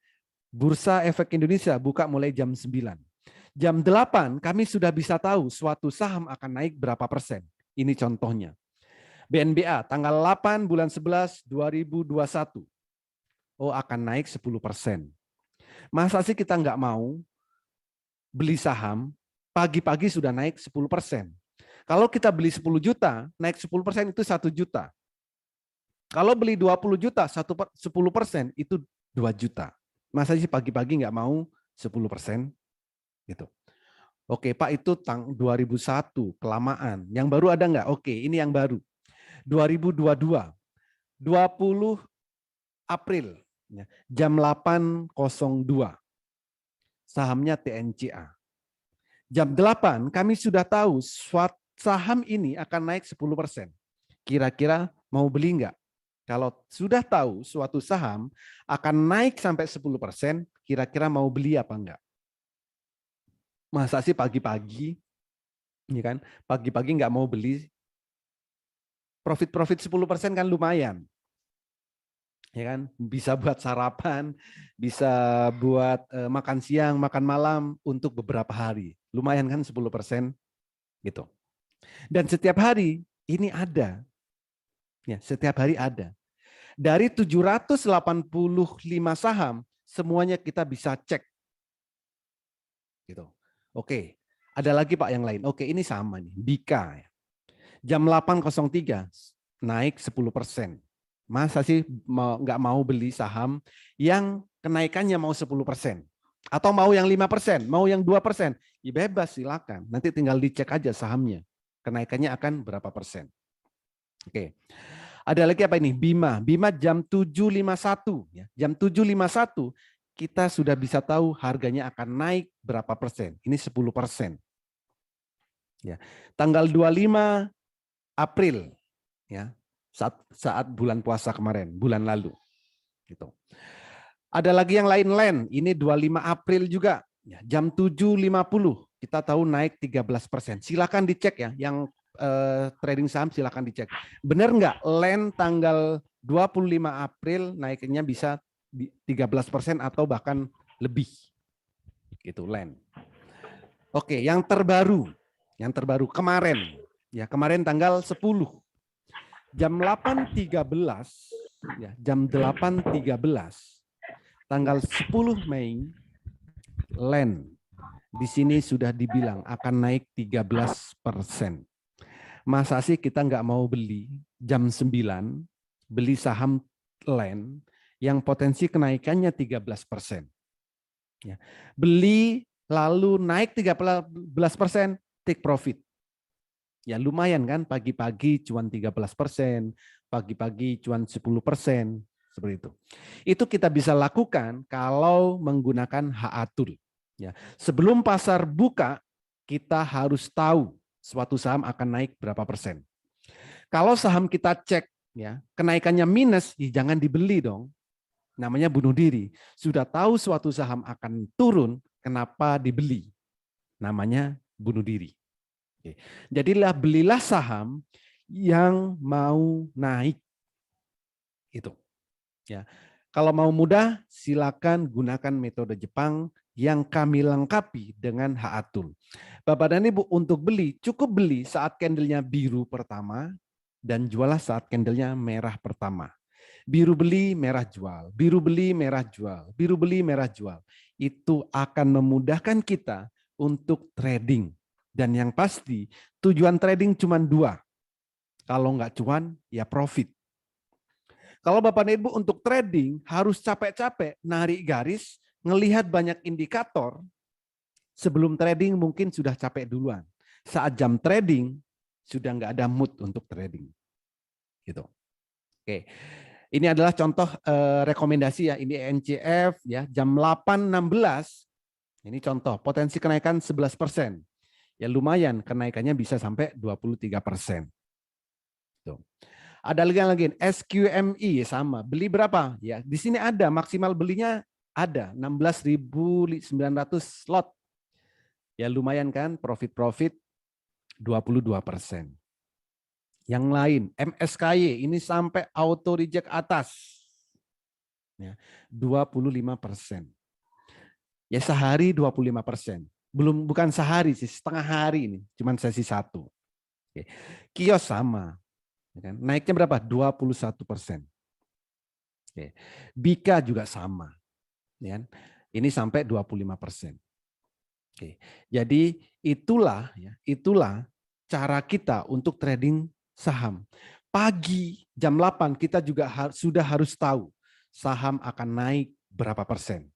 Bursa Efek Indonesia buka mulai jam 9. Jam 8 kami sudah bisa tahu suatu saham akan naik berapa persen. Ini contohnya. BNBA tanggal 8 bulan 11 2021. Oh, akan naik 10%. Masa sih kita nggak mau beli saham, pagi-pagi sudah naik 10%. Kalau kita beli 10 juta, naik 10% itu 1 juta. Kalau beli 20 juta, 10% itu 2 juta. Masa sih pagi-pagi nggak mau 10%? Gitu. Oke, Pak, itu 2001, kelamaan. Yang baru ada nggak? Oke, ini yang baru. 2022, 20 April, jam 8.02. Sahamnya TNCA. Jam 8 kami sudah tahu saham ini akan naik 10%. Kira-kira mau beli nggak? Kalau sudah tahu suatu saham akan naik sampai 10%, kira-kira mau beli apa enggak? Masa sih pagi-pagi, ya kan? Pagi-pagi nggak mau beli, profit 10% kan lumayan. Ya kan? Bisa buat sarapan, bisa buat makan siang, makan malam untuk beberapa hari. Lumayan kan 10% gitu. Dan setiap hari ini ada. Ya, setiap hari ada. Dari 785 saham, semuanya kita bisa cek. Gitu. Oke, ada lagi Pak yang lain. Oke, ini sama nih, Bika. Jam 8.03 naik 10%. Masa sih nggak mau beli saham yang kenaikannya mau 10%? Atau mau yang 5%, mau yang 2%? Ya bebas, silakan. Nanti tinggal dicek aja sahamnya. Kenaikannya akan berapa persen. Oke. Ada lagi apa ini? Bima. Bima jam 7.51. Ya. Jam 7.51 kita sudah bisa tahu harganya akan naik berapa persen. Ini 10%. Ya. Tanggal 25 April. Ya, saat bulan puasa kemarin, bulan lalu. Gitu. Ada lagi yang lain LEN, ini 25 April juga. Ya, jam 7.50 kita tahu naik 13%. Silakan dicek ya, yang trading saham silakan dicek. Benar nggak LEN tanggal 25 April naiknya bisa 13% atau bahkan lebih. Gitu LEN. Oke, yang terbaru kemarin. Ya, kemarin tanggal 10. Jam 8.13 ya, jam 8.13 tanggal 10 Mei LEN di sini sudah dibilang akan naik 13%. Masa sih kita nggak mau beli jam 9 beli saham LEN yang potensi kenaikannya 13%. Ya. Beli lalu naik 13%, take profit. Ya lumayan kan, pagi-pagi cuan 13%, pagi-pagi cuan 10%, seperti itu. Itu kita bisa lakukan kalau menggunakan HA-Tool. Ya. Sebelum pasar buka, kita harus tahu suatu saham akan naik berapa persen. Kalau saham kita cek, ya kenaikannya minus, ya jangan dibeli dong. Namanya bunuh diri. Sudah tahu suatu saham akan turun, kenapa dibeli? Namanya bunuh diri. Jadilah belilah saham yang mau naik. Itu. Ya. Kalau mau mudah, silakan gunakan metode Jepang yang kami lengkapi dengan HA-Tool. Bapak dan Ibu untuk beli, cukup beli saat candlenya biru pertama dan jualah saat candlenya merah pertama. Biru beli, merah jual. Biru beli, merah jual. Biru beli, merah jual. Itu akan memudahkan kita untuk trading. Dan yang pasti tujuan trading cuma 2. Kalau nggak cuan, ya profit. Kalau Bapak dan Ibu untuk trading harus capek-capek narik garis, ngelihat banyak indikator, sebelum trading mungkin sudah capek duluan. Saat jam trading, sudah nggak ada mood untuk trading. Gitu. Oke. Ini adalah contoh rekomendasi ya. Ini NCF ya, jam 8.16. Ini contoh, potensi kenaikan 11%. Ya lumayan, kenaikannya bisa sampai 23%. Tuh. Ada lagi SQMI sama, beli berapa? Ya, di sini ada maksimal belinya ada 16.900 lot. Ya lumayan kan, profit 22%. Yang lain, MSKY ini sampai auto reject atas. Ya, 25%. Ya sehari 25%. Bukan sehari sih, setengah hari ini, cuman sesi 1. Oke. Kios sama. Naiknya berapa? 21%. Oke. Bika juga sama. Ini sampai 25%. Oke. Jadi itulah cara kita untuk trading saham. Pagi jam 8 kita juga sudah harus tahu saham akan naik berapa persen.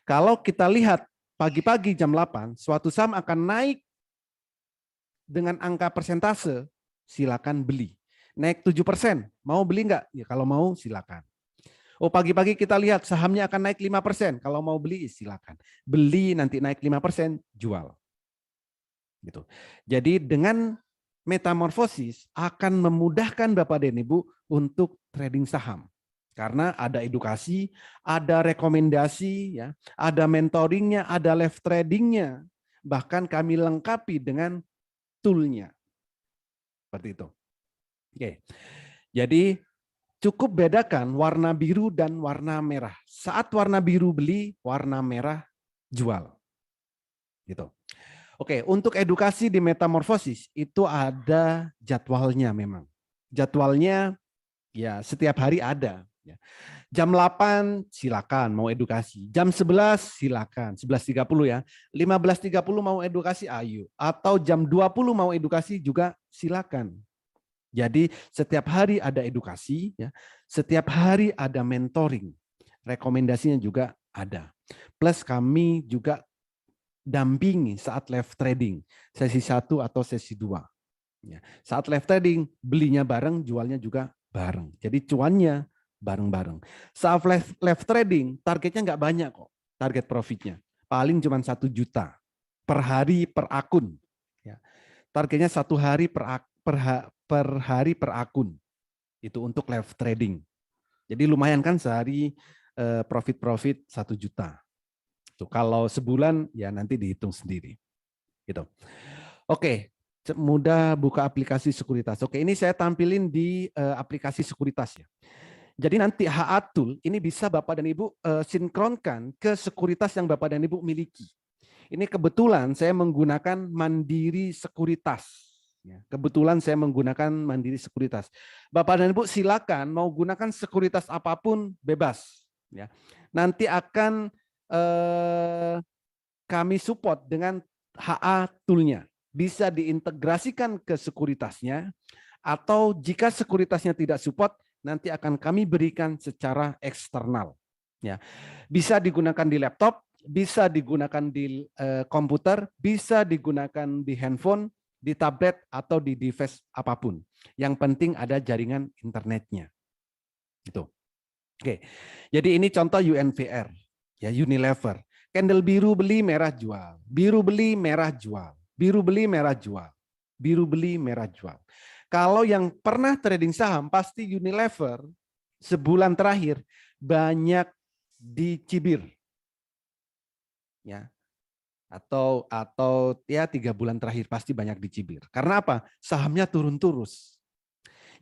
Kalau kita lihat pagi-pagi jam 8, suatu saham akan naik dengan angka persentase, silakan beli. Naik 7%, mau beli nggak? Ya kalau mau silakan. Oh pagi-pagi kita lihat sahamnya akan naik 5%, kalau mau beli silakan. Beli nanti naik 5%, jual. Gitu. Jadi dengan metamorfosis akan memudahkan Bapak dan Ibu untuk trading saham. Karena ada edukasi, ada rekomendasi, ya, ada mentoringnya, ada live tradingnya, bahkan kami lengkapi dengan toolnya. Seperti itu. Oke. Jadi cukup bedakan warna biru dan warna merah. Saat warna biru beli, warna merah jual. Gitu. Oke, untuk edukasi di metamorfosis itu ada jadwalnya memang. Jadwalnya ya setiap hari ada. Ya. Jam 8 silakan mau edukasi. Jam 11 silakan. 11.30 ya. 15.30 mau edukasi ayo. Atau jam 20 mau edukasi juga silakan. Jadi setiap hari ada edukasi, ya. Setiap hari ada mentoring. Rekomendasinya juga ada. Plus kami juga dampingi saat live trading, sesi 1 atau sesi 2. Ya. Saat live trading, belinya bareng, jualnya juga bareng. Jadi cuannya bareng-bareng. Saat live trading, targetnya nggak banyak kok, target profitnya. Paling cuma 1 juta per hari per akun. Ya. Targetnya 1 hari per hari per akun. Itu untuk live trading. Jadi lumayan kan sehari profit 1 juta. Tuh, kalau sebulan ya nanti dihitung sendiri. Gitu. Oke, mudah buka aplikasi sekuritas. Oke, ini saya tampilin di aplikasi sekuritas ya. Jadi nanti HA Tool ini bisa Bapak dan Ibu sinkronkan ke sekuritas yang Bapak dan Ibu miliki. Ini kebetulan saya menggunakan Mandiri Sekuritas. Kebetulan saya menggunakan Mandiri Sekuritas. Bapak dan Ibu silakan mau gunakan sekuritas apapun bebas. Ya. Nanti akan kami support dengan HA toolnya. Bisa diintegrasikan ke sekuritasnya, atau jika sekuritasnya tidak support, nanti akan kami berikan secara eksternal. Ya. Bisa digunakan di laptop, bisa digunakan di komputer, bisa digunakan di handphone, di tablet, atau di device apapun. Yang penting ada jaringan internetnya. Gitu. Oke, jadi ini contoh UNVR, ya Unilever. Candle biru beli, merah jual. Biru beli, merah jual. Biru beli, merah jual. Biru beli, merah jual. Kalau yang pernah trading saham, pasti Unilever sebulan terakhir banyak dicibir. Ya. Atau ya 3 bulan terakhir pasti banyak dicibir. Karena apa? Sahamnya turun terus.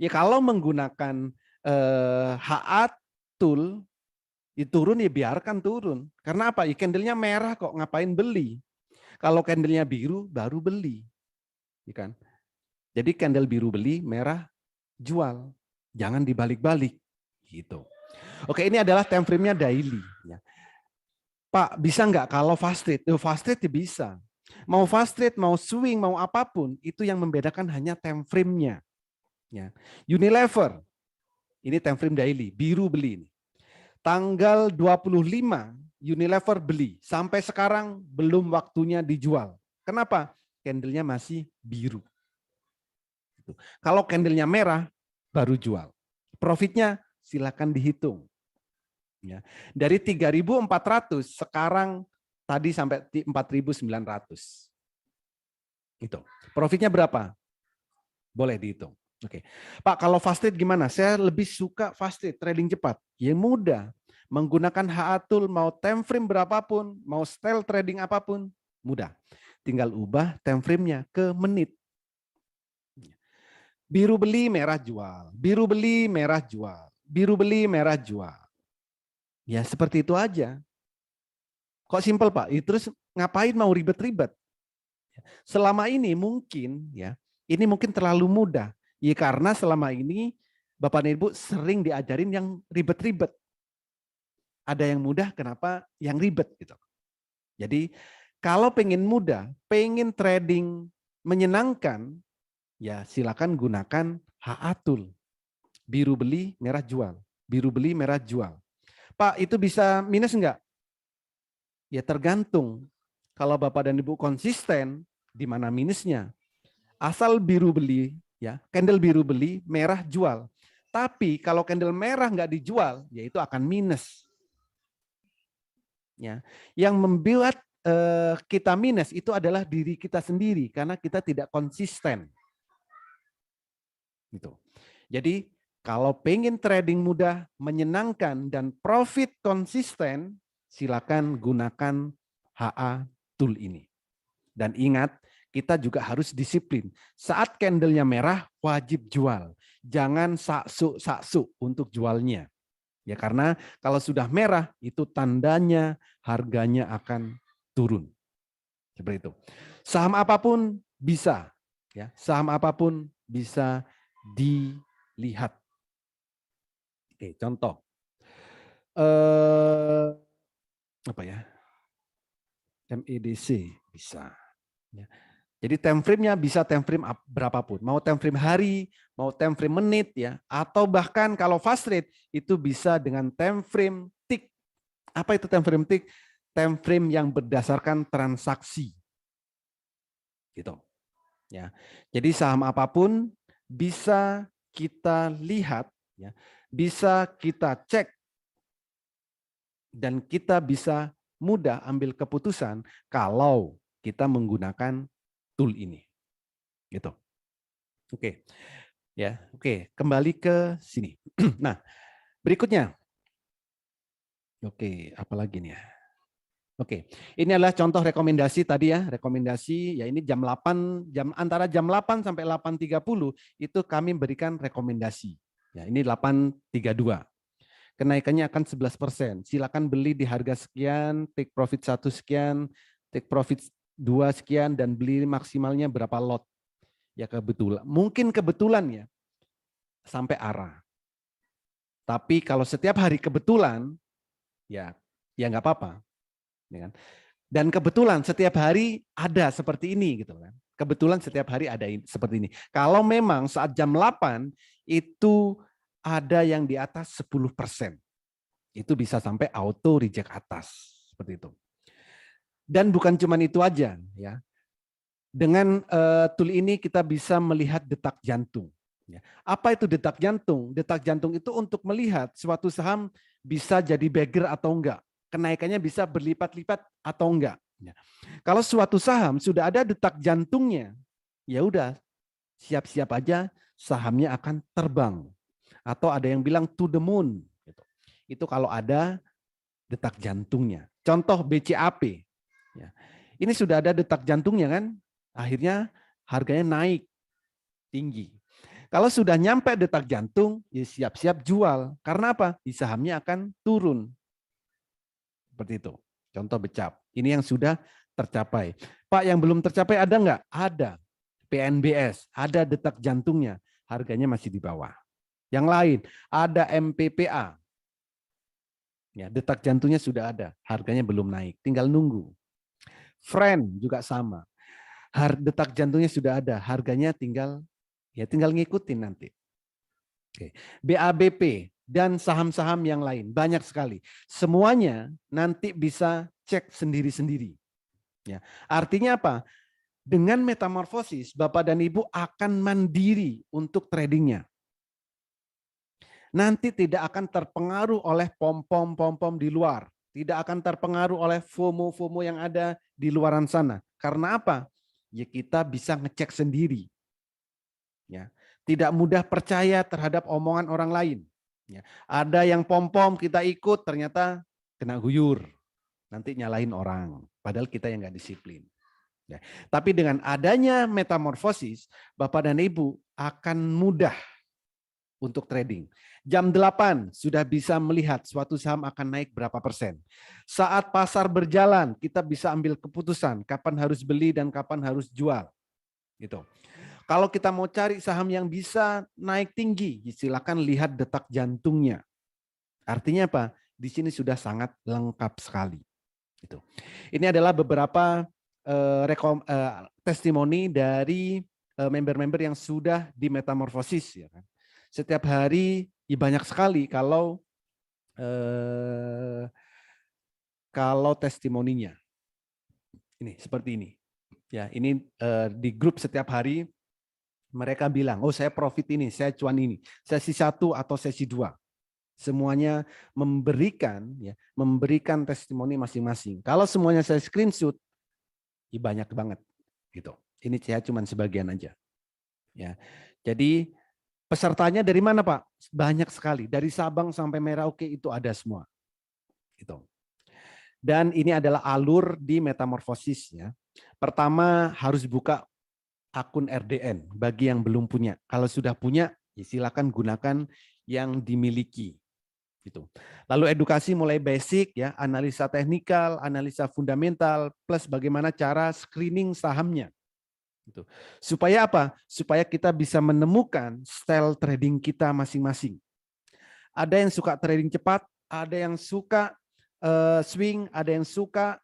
Ya kalau menggunakan HA tool, turun ya biarkan turun. Karena apa? Ya candlenya merah kok, ngapain beli? Kalau candlenya biru baru beli. Ya kan? Jadi candle biru beli, merah jual. Jangan dibalik-balik. Gitu. Oke, ini adalah time frame-nya daily. Ya. Pak, bisa nggak kalau fast trade? Fast trade ya bisa. Mau fast trade, mau swing, mau apapun, itu yang membedakan hanya time frame-nya. Ya. Unilever, ini time frame daily, biru beli ini. Tanggal 25 Unilever beli, sampai sekarang belum waktunya dijual. Kenapa? Candlenya masih biru. Kalau candlenya merah, baru jual. Profitnya silakan dihitung. Ya. Dari 3.400 sekarang tadi sampai 4.900. Itu. Profitnya berapa? Boleh dihitung. Oke. Pak, kalau fast trade gimana? Saya lebih suka fast trade, trading cepat. Ya mudah. Menggunakan HA tool, mau time frame berapapun, mau style trading apapun, mudah. Tinggal ubah time frame-nya ke menit. Biru beli, merah jual. Biru beli, merah jual. Biru beli, merah jual. Ya seperti itu aja. Kok simpel Pak? Terus ngapain mau ribet-ribet? Selama ini mungkin ya, ini mungkin terlalu mudah. Ya karena selama ini Bapak dan Ibu sering diajarin yang ribet-ribet. Ada yang mudah, kenapa yang ribet gitu. Jadi kalau pengen mudah, pengen trading menyenangkan, ya silakan gunakan HA tool. Biru beli, merah jual. Biru beli, merah jual. Pak, itu bisa minus enggak? Ya tergantung. Kalau Bapak dan Ibu konsisten, di mana minusnya? Asal biru beli, ya candle biru beli, merah jual. Tapi kalau candle merah nggak dijual, ya itu akan minus. Ya, yang membuat kita minus itu adalah diri kita sendiri karena kita tidak konsisten. Gitu. Jadi Kalau pengen trading mudah, menyenangkan, dan profit konsisten, silakan gunakan HA tool ini. Dan ingat, kita juga harus disiplin. Saat candlenya merah, wajib jual. Jangan saksu untuk jualnya. Ya, karena kalau sudah merah, itu tandanya harganya akan turun. Seperti itu. Saham apapun bisa. Ya, saham apapun bisa dilihat. Oke, contoh. Apa ya? MEDC bisa. Ya. Jadi time frame-nya bisa time frame berapapun. Mau time frame hari, mau time frame menit, ya, atau bahkan kalau fast rate itu bisa dengan time frame tick. Apa itu time frame tick? Time frame yang berdasarkan transaksi. Gitu. Ya. Jadi saham apapun bisa kita lihat, ya, bisa kita cek, dan kita bisa mudah ambil keputusan kalau kita menggunakan tool ini. Gitu. Oke. Ya, oke, kembali ke sini. Nah, berikutnya. Oke, apa lagi nih ya? Oke, ini adalah contoh rekomendasi tadi ya, rekomendasi ya ini jam 8, antara jam 8 sampai 8.30 itu kami berikan rekomendasi. Ya, ini 8.32. Kenaikannya akan 11%. Silakan beli di harga sekian, take profit 1 sekian, take profit 2 sekian, dan beli maksimalnya berapa lot. Ya kebetulan, mungkin kebetulan ya, sampai arah. Tapi kalau setiap hari kebetulan, ya nggak apa-apa. Ya kan? Dan kebetulan setiap hari ada seperti ini gitu kan. Kebetulan setiap hari ada seperti ini. Kalau memang saat jam 8 itu ada yang di atas 10%. Itu bisa sampai auto reject atas seperti itu. Dan bukan cuma itu aja ya. Dengan tool ini kita bisa melihat detak jantung. Ya. Apa itu detak jantung? Detak jantung itu untuk melihat suatu saham bisa jadi beggar atau enggak. Kenaikannya bisa berlipat-lipat atau enggak. Ya. Kalau suatu saham sudah ada detak jantungnya, ya udah siap-siap aja sahamnya akan terbang. Atau ada yang bilang to the moon. Itu kalau ada detak jantungnya. Contoh BCAP. Ya. Ini sudah ada detak jantungnya kan? Akhirnya harganya naik tinggi. Kalau sudah nyampe detak jantung, ya siap-siap jual. Karena apa? Di sahamnya akan turun. Seperti itu. Contoh BCAP. Ini yang sudah tercapai. Pak, yang belum tercapai ada nggak? Ada. PNBS, ada detak jantungnya. Harganya masih di bawah. Yang lain, ada MPPA. Ya, detak jantungnya sudah ada. Harganya belum naik. Tinggal nunggu. Friend juga sama. Detak jantungnya sudah ada, harganya tinggal ngikutin nanti. Oke. BABP dan saham-saham yang lain banyak sekali. Semuanya nanti bisa cek sendiri-sendiri. Ya. Artinya apa? Dengan metamorfosis, Bapak dan Ibu akan mandiri untuk tradingnya. Nanti tidak akan terpengaruh oleh pom-pom di luar. Tidak akan terpengaruh oleh FOMO yang ada di luaran sana. Karena apa? Ya kita bisa ngecek sendiri. Ya, tidak mudah percaya terhadap omongan orang lain. Ya, ada yang pom-pom kita ikut ternyata kena guyur. Nanti nyalahin orang, padahal kita yang nggak disiplin. Ya, tapi dengan adanya metamorfosis, Bapak dan Ibu akan mudah untuk trading. Jam 8 sudah bisa melihat suatu saham akan naik berapa persen. Saat pasar berjalan, kita bisa ambil keputusan kapan harus beli dan kapan harus jual. Gitu. Kalau kita mau cari saham yang bisa naik tinggi, silakan lihat detak jantungnya. Artinya apa? Di sini sudah sangat lengkap sekali. Gitu. Ini adalah beberapa testimoni dari member-member yang sudah dimetamorfosis, ya kan. Setiap hari ya banyak sekali kalau testimoninya. Ini seperti ini. Ya, ini di grup setiap hari mereka bilang, "Oh, saya profit ini, saya cuan ini, sesi 1 atau sesi 2." Semuanya memberikan testimoni masing-masing. Kalau semuanya saya screenshot, ya banyak banget gitu. Ini saya cuma sebagian aja. Ya. Jadi Pesertanya dari mana, Pak? Banyak sekali. Dari Sabang sampai Merauke itu ada semua. Gitu. Dan ini adalah alur di metamorfosis ya. Pertama harus buka akun RDN bagi yang belum punya. Kalau sudah punya, ya silakan gunakan yang dimiliki. Gitu. Lalu edukasi mulai basic ya, analisa teknikal, analisa fundamental, plus bagaimana cara screening sahamnya. Gitu. Supaya apa? Supaya kita bisa menemukan style trading kita masing-masing. Ada yang suka trading cepat, ada yang suka swing, ada yang suka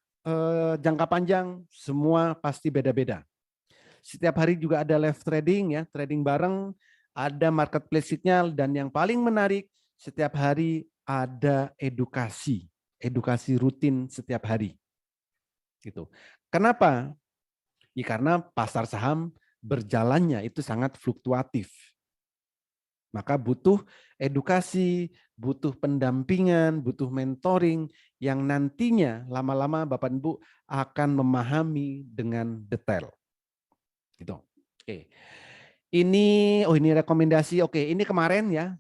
jangka panjang, semua pasti beda-beda. Setiap hari juga ada live trading ya, trading bareng, ada marketplace-nya, dan yang paling menarik setiap hari ada edukasi rutin setiap hari. Gitu. Kenapa? Ya, karena pasar saham berjalannya itu sangat fluktuatif. Maka butuh edukasi, butuh pendampingan, butuh mentoring yang nantinya lama-lama Bapak Ibu akan memahami dengan detail. Gitu. Oke. Ini rekomendasi. Oke, ini kemarin ya.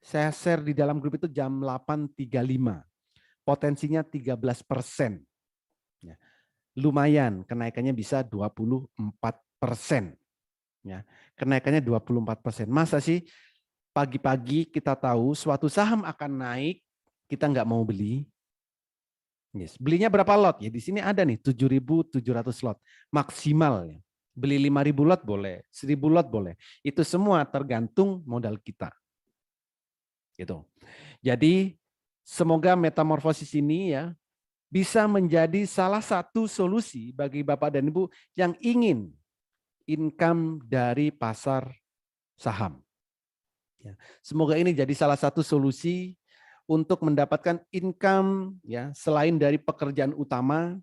Saya share di dalam grup itu jam 8.35. Potensinya 13%. Ya. Lumayan, kenaikannya bisa 24%. Ya. Kenaikannya 24%. Masa sih pagi-pagi kita tahu suatu saham akan naik, kita nggak mau beli? Yes. Belinya berapa lot? Ya di sini ada nih 7.700 lot maksimal. Ya. Beli 5.000 lot boleh, 1.000 lot boleh. Itu semua tergantung modal kita. Gitu. Jadi semoga metamorfosis ini ya bisa menjadi salah satu solusi bagi Bapak dan Ibu yang ingin income dari pasar saham. Ya. Semoga ini jadi salah satu solusi untuk mendapatkan income ya selain dari pekerjaan utama,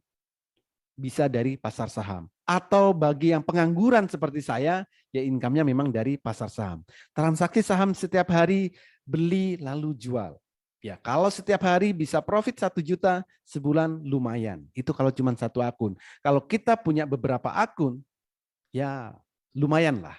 bisa dari pasar saham. Atau bagi yang pengangguran seperti saya, ya income-nya memang dari pasar saham. Transaksi saham setiap hari beli lalu jual. Ya, kalau setiap hari bisa profit 1 juta sebulan lumayan. Itu kalau cuma satu akun. Kalau kita punya beberapa akun, ya lumayan lah.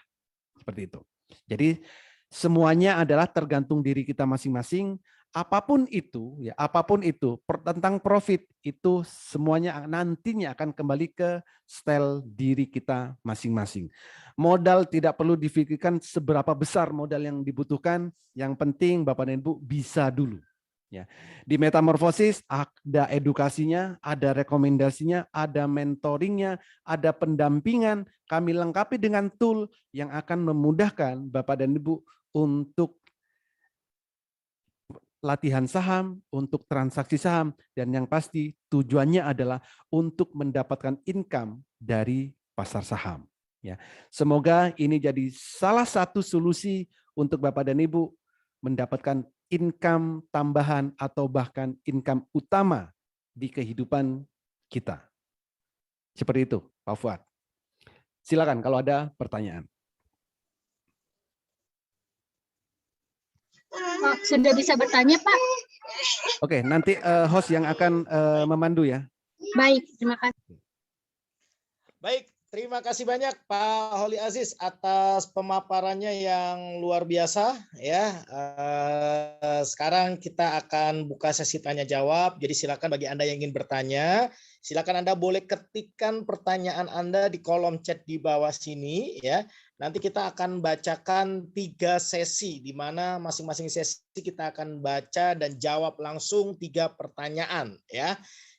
Seperti itu. Jadi semuanya adalah tergantung diri kita masing-masing. Apapun itu, ya apapun itu tentang profit itu semuanya nantinya akan kembali ke style diri kita masing-masing. Modal tidak perlu difikirkan seberapa besar modal yang dibutuhkan. Yang penting Bapak dan Ibu bisa dulu. Ya, di metamorfosis ada edukasinya, ada rekomendasinya, ada mentoringnya, ada pendampingan. Kami lengkapi dengan tool yang akan memudahkan Bapak dan Ibu untuk latihan saham, untuk transaksi saham, dan yang pasti tujuannya adalah untuk mendapatkan income dari pasar saham. Ya, semoga ini jadi salah satu solusi untuk Bapak dan Ibu mendapatkan income tambahan atau bahkan income utama di kehidupan kita. Seperti itu, Pak Fuad. Silakan kalau ada pertanyaan. Sudah bisa bertanya, Pak? Oke, nanti host yang akan memandu ya. Baik, terima kasih. Baik, terima kasih banyak Pak Holi Aziz atas pemaparannya yang luar biasa ya. Sekarang kita akan buka sesi tanya jawab. Jadi silakan bagi Anda yang ingin bertanya, silakan Anda boleh ketikkan pertanyaan Anda di kolom chat di bawah sini ya. Nanti kita akan bacakan 3 sesi di mana masing-masing sesi kita akan baca dan jawab langsung 3 pertanyaan ya.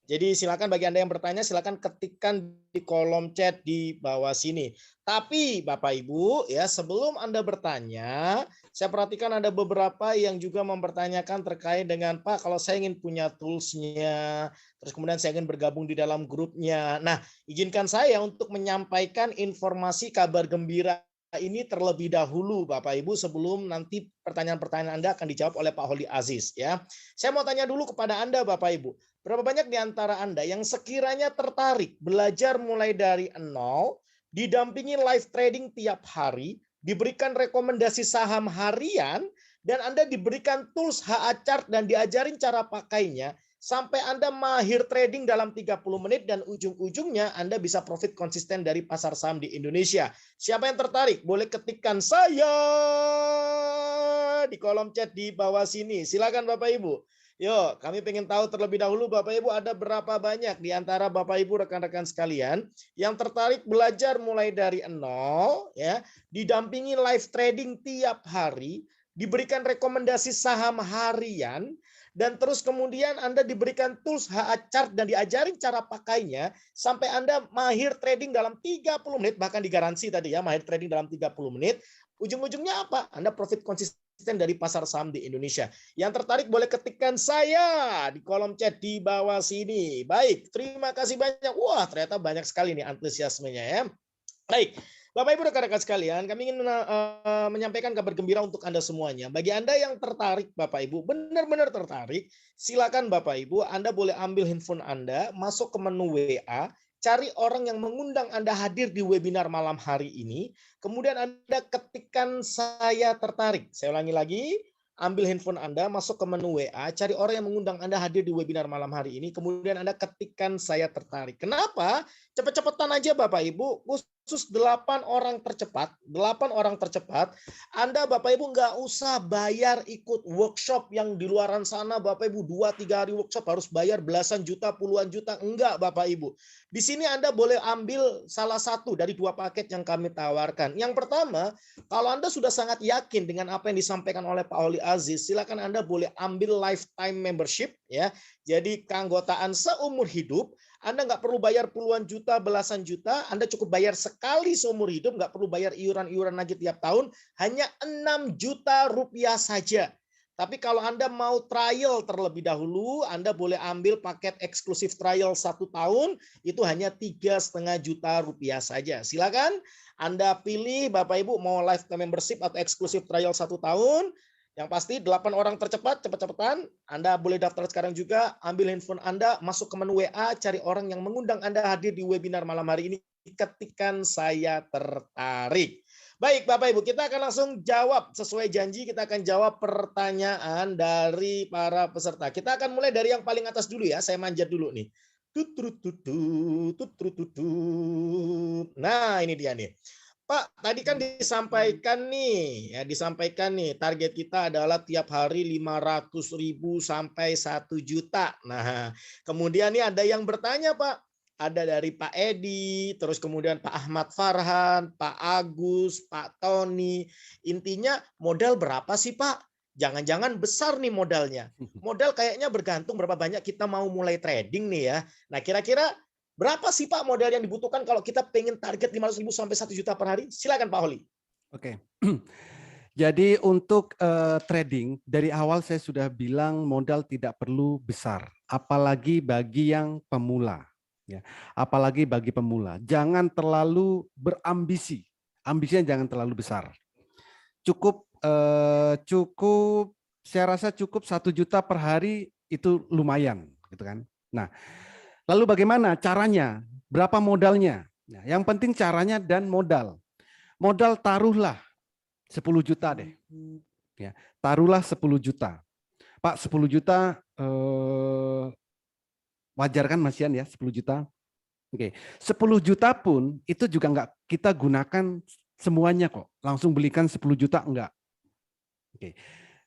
Jadi silakan bagi Anda yang bertanya, silakan ketikkan di kolom chat di bawah sini. Tapi Bapak Ibu, ya sebelum Anda bertanya, saya perhatikan ada beberapa yang juga mempertanyakan terkait dengan Pak, kalau saya ingin punya toolsnya, terus kemudian saya ingin bergabung di dalam grupnya. Nah, izinkan saya untuk menyampaikan informasi kabar gembira ini terlebih dahulu Bapak Ibu sebelum nanti pertanyaan-pertanyaan Anda akan dijawab oleh Pak Holi Aziz ya. Saya mau tanya dulu kepada Anda Bapak Ibu. Berapa banyak di antara Anda yang sekiranya tertarik belajar mulai dari nol, didampingi live trading tiap hari, diberikan rekomendasi saham harian, dan Anda diberikan tools HA chart dan diajarin cara pakainya, sampai Anda mahir trading dalam 30 menit dan ujung-ujungnya Anda bisa profit konsisten dari pasar saham di Indonesia. Siapa yang tertarik? Boleh ketikkan saya di kolom chat di bawah sini. Silakan Bapak Ibu. Yuk, kami pengen tahu terlebih dahulu Bapak Ibu ada berapa banyak di antara Bapak Ibu rekan-rekan sekalian yang tertarik belajar mulai dari nol ya, didampingi live trading tiap hari, diberikan rekomendasi saham harian, dan terus kemudian Anda diberikan tools HA chart dan diajarin cara pakainya sampai Anda mahir trading dalam 30 menit, bahkan digaransi tadi ya, mahir trading dalam 30 menit. Ujung-ujungnya apa? Anda profit konsisten dari pasar saham di Indonesia. Yang tertarik boleh ketikkan saya di kolom chat di bawah sini. Baik, terima kasih banyak. Wah, ternyata banyak sekali nih antusiasmenya ya. Baik, Bapak Ibu rekan-rekan sekalian, kami ingin menyampaikan kabar gembira untuk Anda semuanya. Bagi Anda yang tertarik, Bapak Ibu, benar-benar tertarik, silakan Bapak Ibu, Anda boleh ambil handphone Anda, masuk ke menu WA, cari orang yang mengundang Anda hadir di webinar malam hari ini, kemudian Anda ketikkan saya tertarik. Saya ulangi lagi, ambil handphone Anda, masuk ke menu WA, cari orang yang mengundang Anda hadir di webinar malam hari ini, kemudian Anda ketikkan saya tertarik. Kenapa? Cepet-cepetan aja Bapak Ibu, khusus 8 orang tercepat, 8 orang tercepat, Anda Bapak Ibu nggak usah bayar ikut workshop yang di luaran sana, Bapak Ibu 2-3 hari workshop harus bayar belasan juta, puluhan juta, enggak Bapak Ibu. Di sini Anda boleh ambil salah satu dari 2 paket yang kami tawarkan. Yang pertama, kalau Anda sudah sangat yakin dengan apa yang disampaikan oleh Pak Holly Aziz, silakan Anda boleh ambil lifetime membership ya. Jadi keanggotaan seumur hidup. Anda nggak perlu bayar puluhan juta, belasan juta. Anda cukup bayar sekali seumur hidup, nggak perlu bayar iuran-iuran lagi tiap tahun. Hanya 6 juta rupiah saja. Tapi kalau Anda mau trial terlebih dahulu, Anda boleh ambil paket eksklusif trial 1 tahun, itu hanya 3,5 juta rupiah saja. Silakan Anda pilih Bapak Ibu mau lifetime membership atau eksklusif trial 1 tahun. Yang pasti 8 orang tercepat, cepat-cepatan. Anda boleh daftar sekarang juga, ambil handphone Anda, masuk ke menu WA, cari orang yang mengundang Anda hadir di webinar malam hari ini, ketikkan saya tertarik. Baik Bapak Ibu, kita akan langsung jawab sesuai janji, kita akan jawab pertanyaan dari para peserta. Kita akan mulai dari yang paling atas dulu ya, saya manjat dulu nih. Nah ini dia nih. Pak, tadi kan disampaikan nih, target kita adalah tiap hari 500.000 sampai 1 juta. Nah, kemudian nih ada yang bertanya, Pak. Ada dari Pak Edi, terus kemudian Pak Ahmad Farhan, Pak Agus, Pak Tony. Intinya modal berapa sih, Pak? Jangan-jangan besar nih modalnya. Modal kayaknya bergantung berapa banyak kita mau mulai trading nih ya. Nah, kira-kira berapa sih Pak modal yang dibutuhkan kalau kita pengen target 500.000 sampai 1 juta per hari? Silakan Pak Holly. Oke. Jadi untuk trading dari awal saya sudah bilang modal tidak perlu besar, apalagi bagi yang pemula. Ya, apalagi bagi pemula. Jangan terlalu berambisi. Ambisinya jangan terlalu besar. Cukup saya rasa cukup 1 juta per hari itu lumayan, gitu kan. Nah, lalu bagaimana caranya? Berapa modalnya? Nah, yang penting caranya dan modal. Modal taruhlah 10 juta deh. Ya, taruhlah 10 juta. Pak, 10 juta wajar kan Masian ya, 10 juta? Oke, 10 juta pun itu juga enggak kita gunakan semuanya kok. Langsung belikan 10 juta enggak. Oke.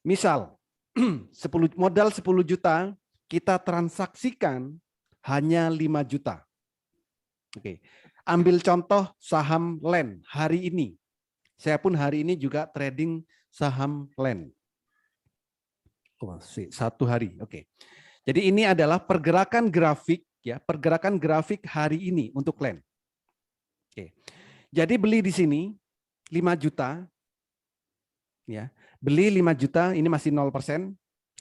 Misal modal 10 juta kita transaksikan hanya 5 juta. Oke. Ambil contoh saham LAN hari ini. Saya pun hari ini juga trading saham LAN. Oh, 1 hari. Oke. Jadi ini adalah pergerakan grafik ya, pergerakan grafik hari ini untuk LAN. Oke. Jadi beli di sini 5 juta. Ya. Beli 5 juta, ini masih 0%.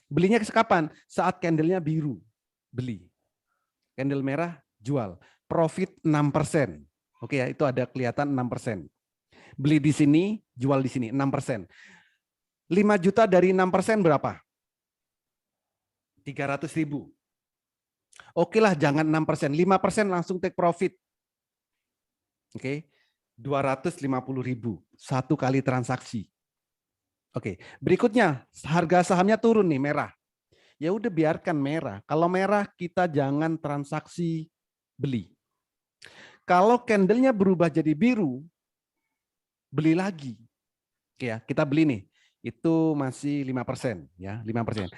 Belinya kapan? Saat candlenya biru. Beli. Candle merah, jual. Profit 6%. Oke ya, itu ada kelihatan 6%. Beli di sini, jual di sini 6%. 5 juta dari 6% berapa? 300.000. Oke lah, jangan 6%. 5% langsung take profit. Oke, 250.000. 1 kali transaksi. Oke, berikutnya harga sahamnya turun nih, merah. ya udah biarkan merah. Kalau merah kita jangan transaksi beli. Kalau candlenya berubah jadi biru, beli lagi. Ya, kita beli nih. Itu masih 5%, ya, 5%.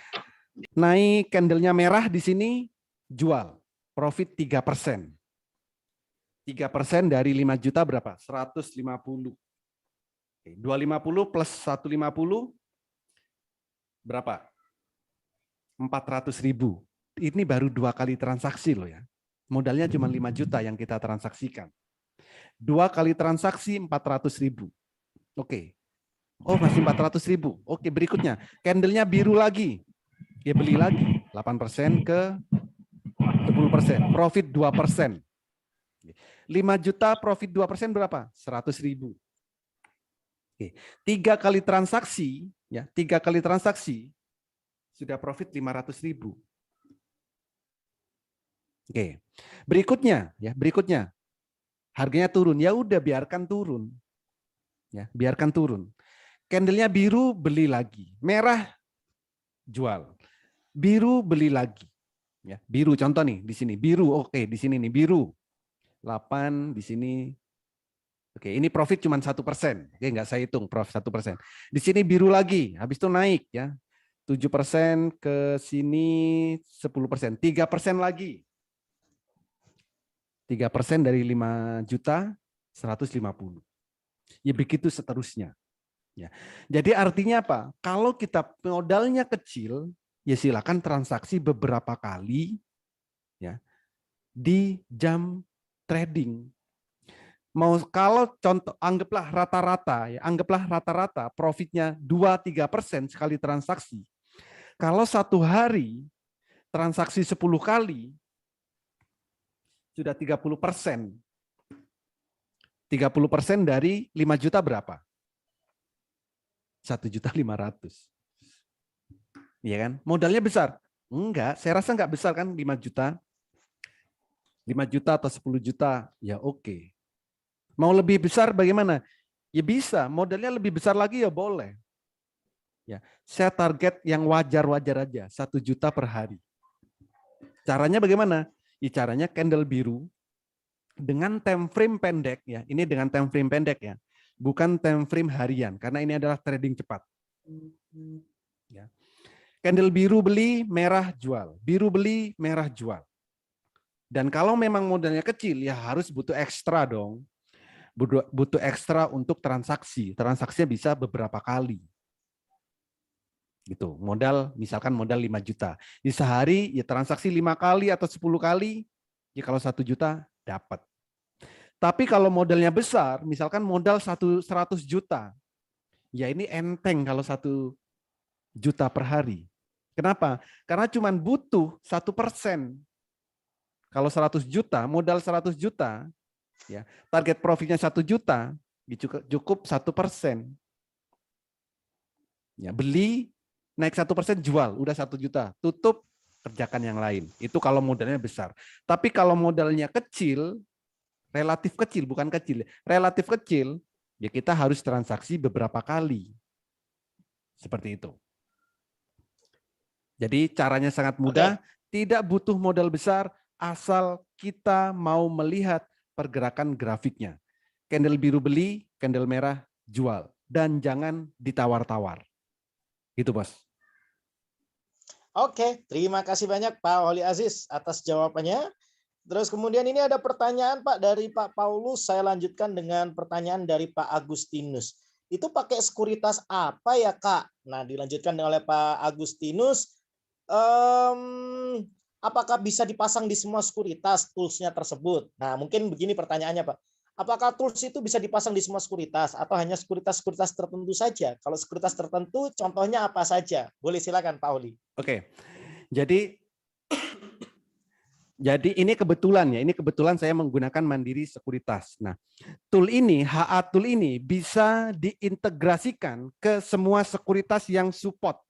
Naik candlenya merah di sini, jual. Profit 3%. 3% dari 5 juta berapa? 150. 250 plus 150 berapa? 400.000. Ini baru 2 kali transaksi loh ya. Modalnya cuma 5 juta yang kita transaksikan. 2 kali transaksi 400.000. Oke. Oh, masih 400.000. Oke, berikutnya. Candlenya biru lagi. Ya beli lagi. 8% ke 10%. Profit 2%. 5 juta profit 2% berapa? 100.000. Oke. 3 kali transaksi, ya, 3 kali transaksi sudah profit 500.000. Oke. Berikutnya, ya, berikutnya. Harganya turun, ya udah biarkan turun. Ya, biarkan turun. Candlenya biru beli lagi, merah jual. Biru beli lagi. Ya, biru contoh nih di sini, biru. Oke, di sini nih biru. 8 di sini. Oke, ini profit cuma 1%. Oke, nggak saya hitung profit 1%. Di sini biru lagi, habis itu naik ya. 7% ke sini 10%, 3% lagi. 3% dari 5 juta 150. Ya begitu seterusnya. Ya. Jadi artinya apa? Kalau kita modalnya kecil, ya silakan transaksi beberapa kali ya di jam trading. Mau kalau contoh anggaplah rata-rata ya, anggaplah rata-rata profitnya 2-3% sekali transaksi. Kalau satu hari transaksi 10 kali sudah 30%. 30% dari 5 juta berapa? 1.500.000. Iya kan? Modalnya besar? Enggak, saya rasa enggak besar kan 5 juta. 5 juta atau 10 juta, ya oke. Mau lebih besar bagaimana? Ya bisa, modalnya lebih besar lagi ya boleh. Ya, saya target yang wajar-wajar aja, 1 juta per hari. Caranya bagaimana? Ya, caranya candle biru dengan time frame pendek ya. Ini dengan time frame pendek ya. Bukan time frame harian karena ini adalah trading cepat. Ya. Candle biru beli, merah jual. Biru beli, merah jual. Dan kalau memang modalnya kecil ya harus butuh ekstra dong. Butuh ekstra untuk transaksi. Transaksinya bisa beberapa kali. Gitu. Modal misalkan modal 5 juta. Di sehari ya transaksi 5 kali atau 10 kali, ya kalau 1 juta dapat. Tapi kalau modalnya besar, misalkan modal 100 juta, ya ini enteng kalau 1 juta per hari. Kenapa? Karena cuma butuh 1%. Kalau 100 juta, modal 100 juta, ya target profitnya 1 juta, cukup 1%. Ya, beli, naik 1%, jual, udah 1 juta. Tutup, kerjakan yang lain. Itu kalau modalnya besar. Tapi kalau modalnya kecil, relatif kecil, bukan kecil, relatif kecil, ya kita harus transaksi beberapa kali. Seperti itu. Jadi caranya sangat mudah, tidak butuh modal besar, asal kita mau melihat pergerakan grafiknya. Candle biru beli, candle merah jual. Dan jangan ditawar-tawar. Gitu, Bos. Oke, terima kasih banyak Pak Wali Aziz atas jawabannya. Terus kemudian ini ada pertanyaan Pak dari Pak Paulus. Saya lanjutkan dengan pertanyaan dari Pak Agustinus. Itu pakai sekuritas apa ya Kak? Nah dilanjutkan oleh Pak Agustinus. Apakah bisa dipasang di semua sekuritas toolsnya tersebut? Nah mungkin begini pertanyaannya Pak. Apakah tools itu bisa dipasang di semua sekuritas atau hanya sekuritas-sekuritas tertentu saja? Kalau sekuritas tertentu contohnya apa saja? Boleh silakan Pak Oli. Oke. Jadi ini kebetulan ya, ini kebetulan saya menggunakan Mandiri Sekuritas. Nah, tool ini, HA tool ini bisa diintegrasikan ke semua sekuritas yang support.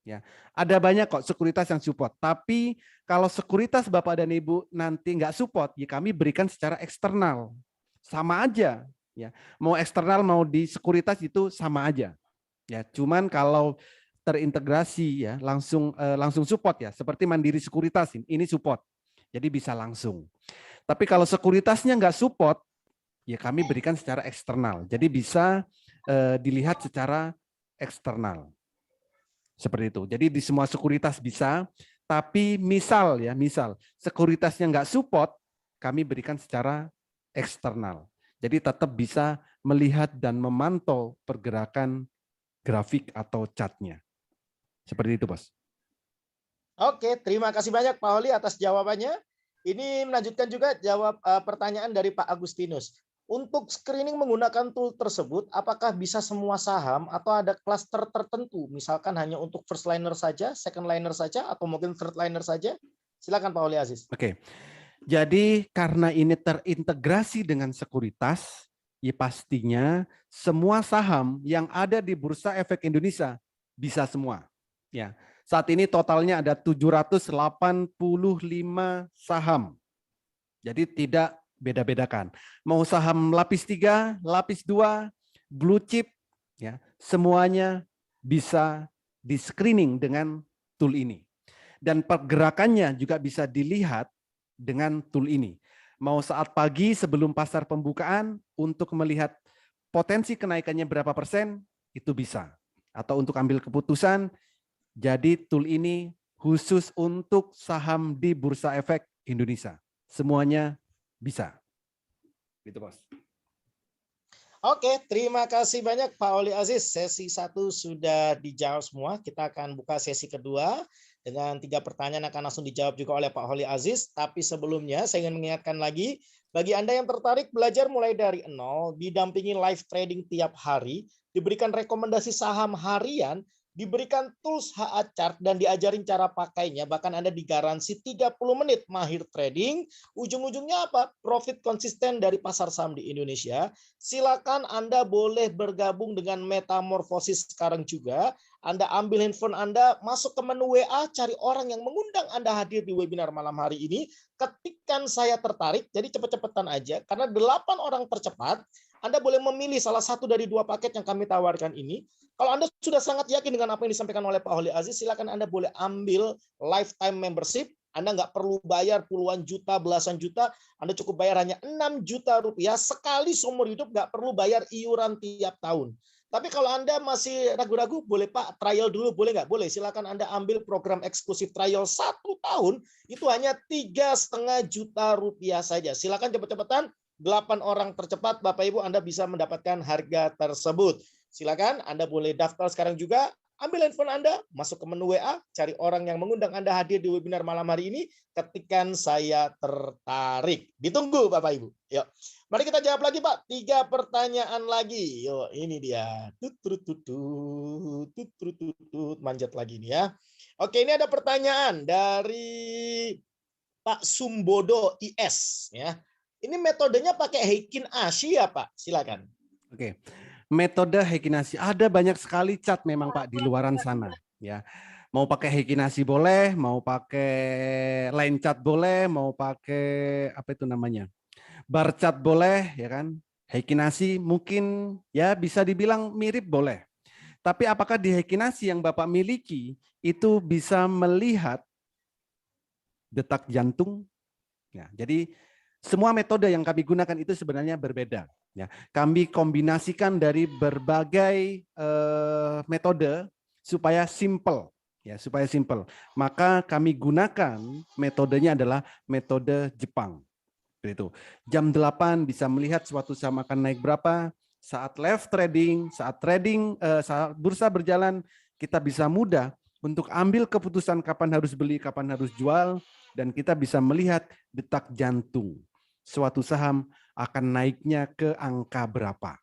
Ya, ada banyak kok sekuritas yang support. Tapi kalau sekuritas Bapak dan Ibu nanti nggak support, ya kami berikan secara eksternal, sama aja. Ya, mau eksternal mau di sekuritas itu sama aja. Ya, cuman kalau terintegrasi ya, langsung support ya, seperti Mandiri Sekuritas ini support. Jadi bisa langsung. Tapi kalau sekuritasnya nggak support, ya kami berikan secara eksternal. Jadi bisa dilihat secara eksternal. Seperti itu. Jadi di semua sekuritas bisa, tapi misal sekuritasnya nggak support, kami berikan secara eksternal. Jadi tetap bisa melihat dan memantau pergerakan grafik atau chartnya. Seperti itu, Bos. Oke, terima kasih banyak Pak Holi atas jawabannya. Ini melanjutkan juga jawab pertanyaan dari Pak Agustinus. Untuk screening menggunakan tool tersebut, apakah bisa semua saham atau ada klaster tertentu? Misalkan hanya untuk first liner saja, second liner saja, atau mungkin third liner saja? Silakan Pak Holi Aziz. Oke. Jadi karena ini terintegrasi dengan sekuritas, ya pastinya semua saham yang ada di Bursa Efek Indonesia bisa semua. Ya, saat ini totalnya ada 785 saham. Jadi tidak beda-bedakan. Mau saham lapis 3, lapis 2, blue chip, ya, semuanya bisa di screening dengan tool ini. Dan pergerakannya juga bisa dilihat dengan tool ini. Mau saat pagi sebelum pasar pembukaan untuk melihat potensi kenaikannya berapa persen, itu bisa. Atau untuk ambil keputusan, jadi tool ini khusus untuk saham di Bursa Efek Indonesia. Semuanya bisa. Gitu, Bos. Oke, terima kasih banyak Pak Holi Aziz. Sesi 1 sudah dijawab semua. Kita akan buka sesi kedua dengan 3 pertanyaan akan langsung dijawab juga oleh Pak Holi Aziz. Tapi sebelumnya saya ingin mengingatkan lagi, bagi Anda yang tertarik belajar mulai dari nol, didampingi live trading tiap hari, diberikan rekomendasi saham harian, diberikan tools HA chart dan diajarin cara pakainya, bahkan Anda digaransi 30 menit mahir trading, ujung-ujungnya apa? Profit konsisten dari pasar saham di Indonesia. Silakan Anda boleh bergabung dengan Metamorfosis sekarang juga. Anda ambil handphone Anda, masuk ke menu WA, cari orang yang mengundang Anda hadir di webinar malam hari ini, ketikkan saya tertarik, jadi cepet-cepetan aja, karena 8 orang tercepat, Anda boleh memilih salah satu dari 2 paket yang kami tawarkan ini. Kalau Anda sudah sangat yakin dengan apa yang disampaikan oleh Pak Holi Aziz, silakan Anda boleh ambil lifetime membership. Anda nggak perlu bayar puluhan juta, belasan juta. Anda cukup bayar hanya 6 juta rupiah sekali seumur hidup, nggak perlu bayar iuran tiap tahun. Tapi kalau Anda masih ragu-ragu, boleh Pak, trial dulu, boleh nggak? Boleh, silakan Anda ambil program eksklusif trial 1 tahun, itu hanya 3,5 juta rupiah saja. Silakan cepet-cepetan, 8 orang tercepat, Bapak Ibu, Anda bisa mendapatkan harga tersebut. Silakan Anda boleh daftar sekarang juga, ambil handphone Anda, masuk ke menu WA, cari orang yang mengundang Anda hadir di webinar malam hari ini, ketikkan saya tertarik. Ditunggu Bapak Ibu. Yuk. Mari kita jawab lagi Pak, 3 pertanyaan lagi. Yuk, ini dia. Manjat lagi nih ya. Oke, ini ada pertanyaan dari Pak Sumbodo IS ya. Ini metodenya pakai Heikin Ashi ya Pak? Silakan. Oke. Metode Heikin-Ashi ada banyak sekali chart memang Pak di luaran sana ya. Mau pakai Heikin-Ashi boleh, mau pakai line chart boleh, mau pakai apa itu namanya? Bar chart boleh ya kan. Heikin-Ashi mungkin ya bisa dibilang mirip boleh. Tapi apakah di Heikin-Ashi yang Bapak miliki itu bisa melihat detak jantung? Ya, jadi semua metode yang kami gunakan itu sebenarnya berbeda. Ya, kami kombinasikan dari berbagai metode supaya simple, ya supaya simple. Maka kami gunakan metodenya adalah metode Jepang. Itu jam 8 bisa melihat suatu saham akan naik berapa. Saat live trading, saat bursa berjalan, kita bisa mudah untuk ambil keputusan kapan harus beli, kapan harus jual, dan kita bisa melihat detak jantung suatu saham akan naiknya ke angka berapa.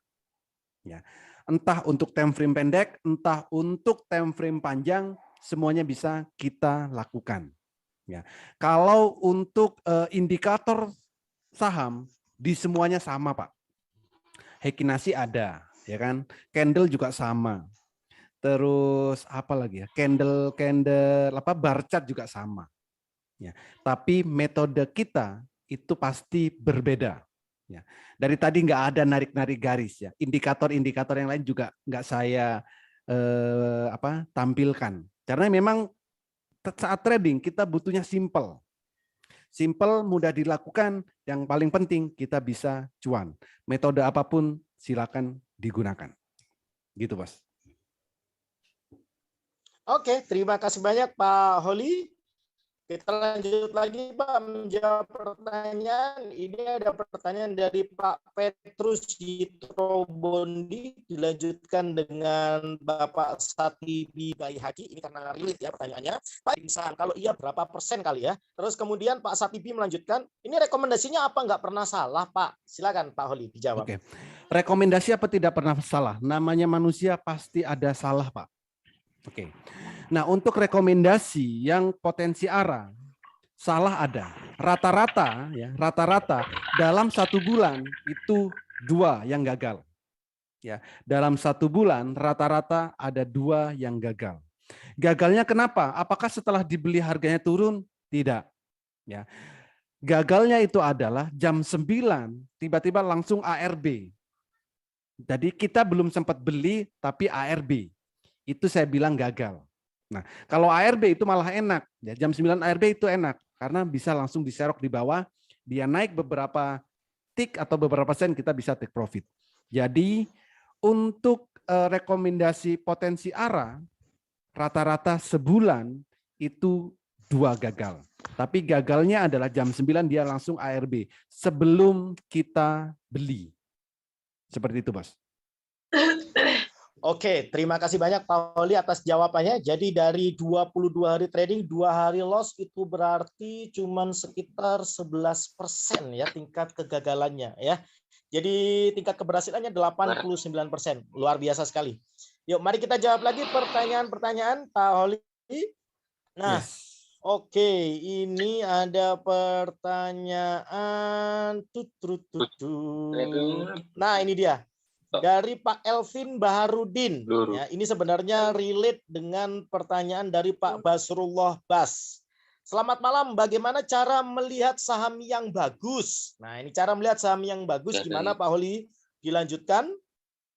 Ya. Entah untuk time frame pendek, entah untuk time frame panjang, semuanya bisa kita lakukan. Ya. Kalau untuk indikator saham, di semuanya sama Pak. Heikin-Ashi ada, ya kan? Candle juga sama. Terus apa lagi ya? Candle apa bar chart juga sama. Ya. Tapi metode kita itu pasti berbeda. Ya. Dari tadi nggak ada narik-narik garis ya. Indikator-indikator yang lain juga nggak saya tampilkan. Karena memang saat trading kita butuhnya simple. Simple, mudah dilakukan, yang paling penting kita bisa cuan. Metode apapun silakan digunakan. Gitu, Bos. Oke, terima kasih banyak Pak Holi. Kita lanjut lagi Pak menjawab pertanyaan. Ini ada pertanyaan dari Pak Petrus Yitrobondi, dilanjutkan dengan Bapak Satibi Baihaki. Ini karena relate ya pertanyaannya. Pak Insan, kalau iya berapa persen kali ya? Terus kemudian Pak Satibi melanjutkan, ini rekomendasinya apa nggak pernah salah Pak? Silakan Pak Holi dijawab. Oke. Rekomendasi apa tidak pernah salah? Namanya manusia pasti ada salah, Pak. Oke. Nah, untuk rekomendasi yang potensi arah, salah ada. Rata-rata ya, rata-rata dalam 1 bulan itu 2 yang gagal. Ya, dalam 1 bulan rata-rata ada 2 yang gagal. Gagalnya kenapa? Apakah setelah dibeli harganya turun? Tidak. Ya. Gagalnya itu adalah jam 9 tiba-tiba langsung ARB. Jadi kita belum sempat beli tapi ARB. Itu saya bilang gagal. Nah, kalau ARB itu malah enak. Ya, jam 9 ARB itu enak karena bisa langsung diserok di bawah, dia naik beberapa tick atau beberapa sen kita bisa take profit. Jadi untuk rekomendasi potensi arah rata-rata sebulan itu 2 gagal. Tapi gagalnya adalah jam 9 dia langsung ARB sebelum kita beli. Seperti itu, Bos. Oke, terima kasih banyak Pak Holi atas jawabannya. Jadi dari 22 hari trading, 2 hari loss itu berarti cuman sekitar 11% ya tingkat kegagalannya ya. Jadi tingkat keberhasilannya 89%. Luar biasa sekali. Yuk, mari kita jawab lagi pertanyaan-pertanyaan Pak Holi. Nah, oke, ini ada pertanyaan. Nah, ini dia. Dari Pak Elvin Baharudin. Ya, ini sebenarnya relate dengan pertanyaan dari Pak Basrullah Bas. Selamat malam, bagaimana cara melihat saham yang bagus? Nah, ini cara melihat saham yang bagus gimana Pak Holi? Dilanjutkan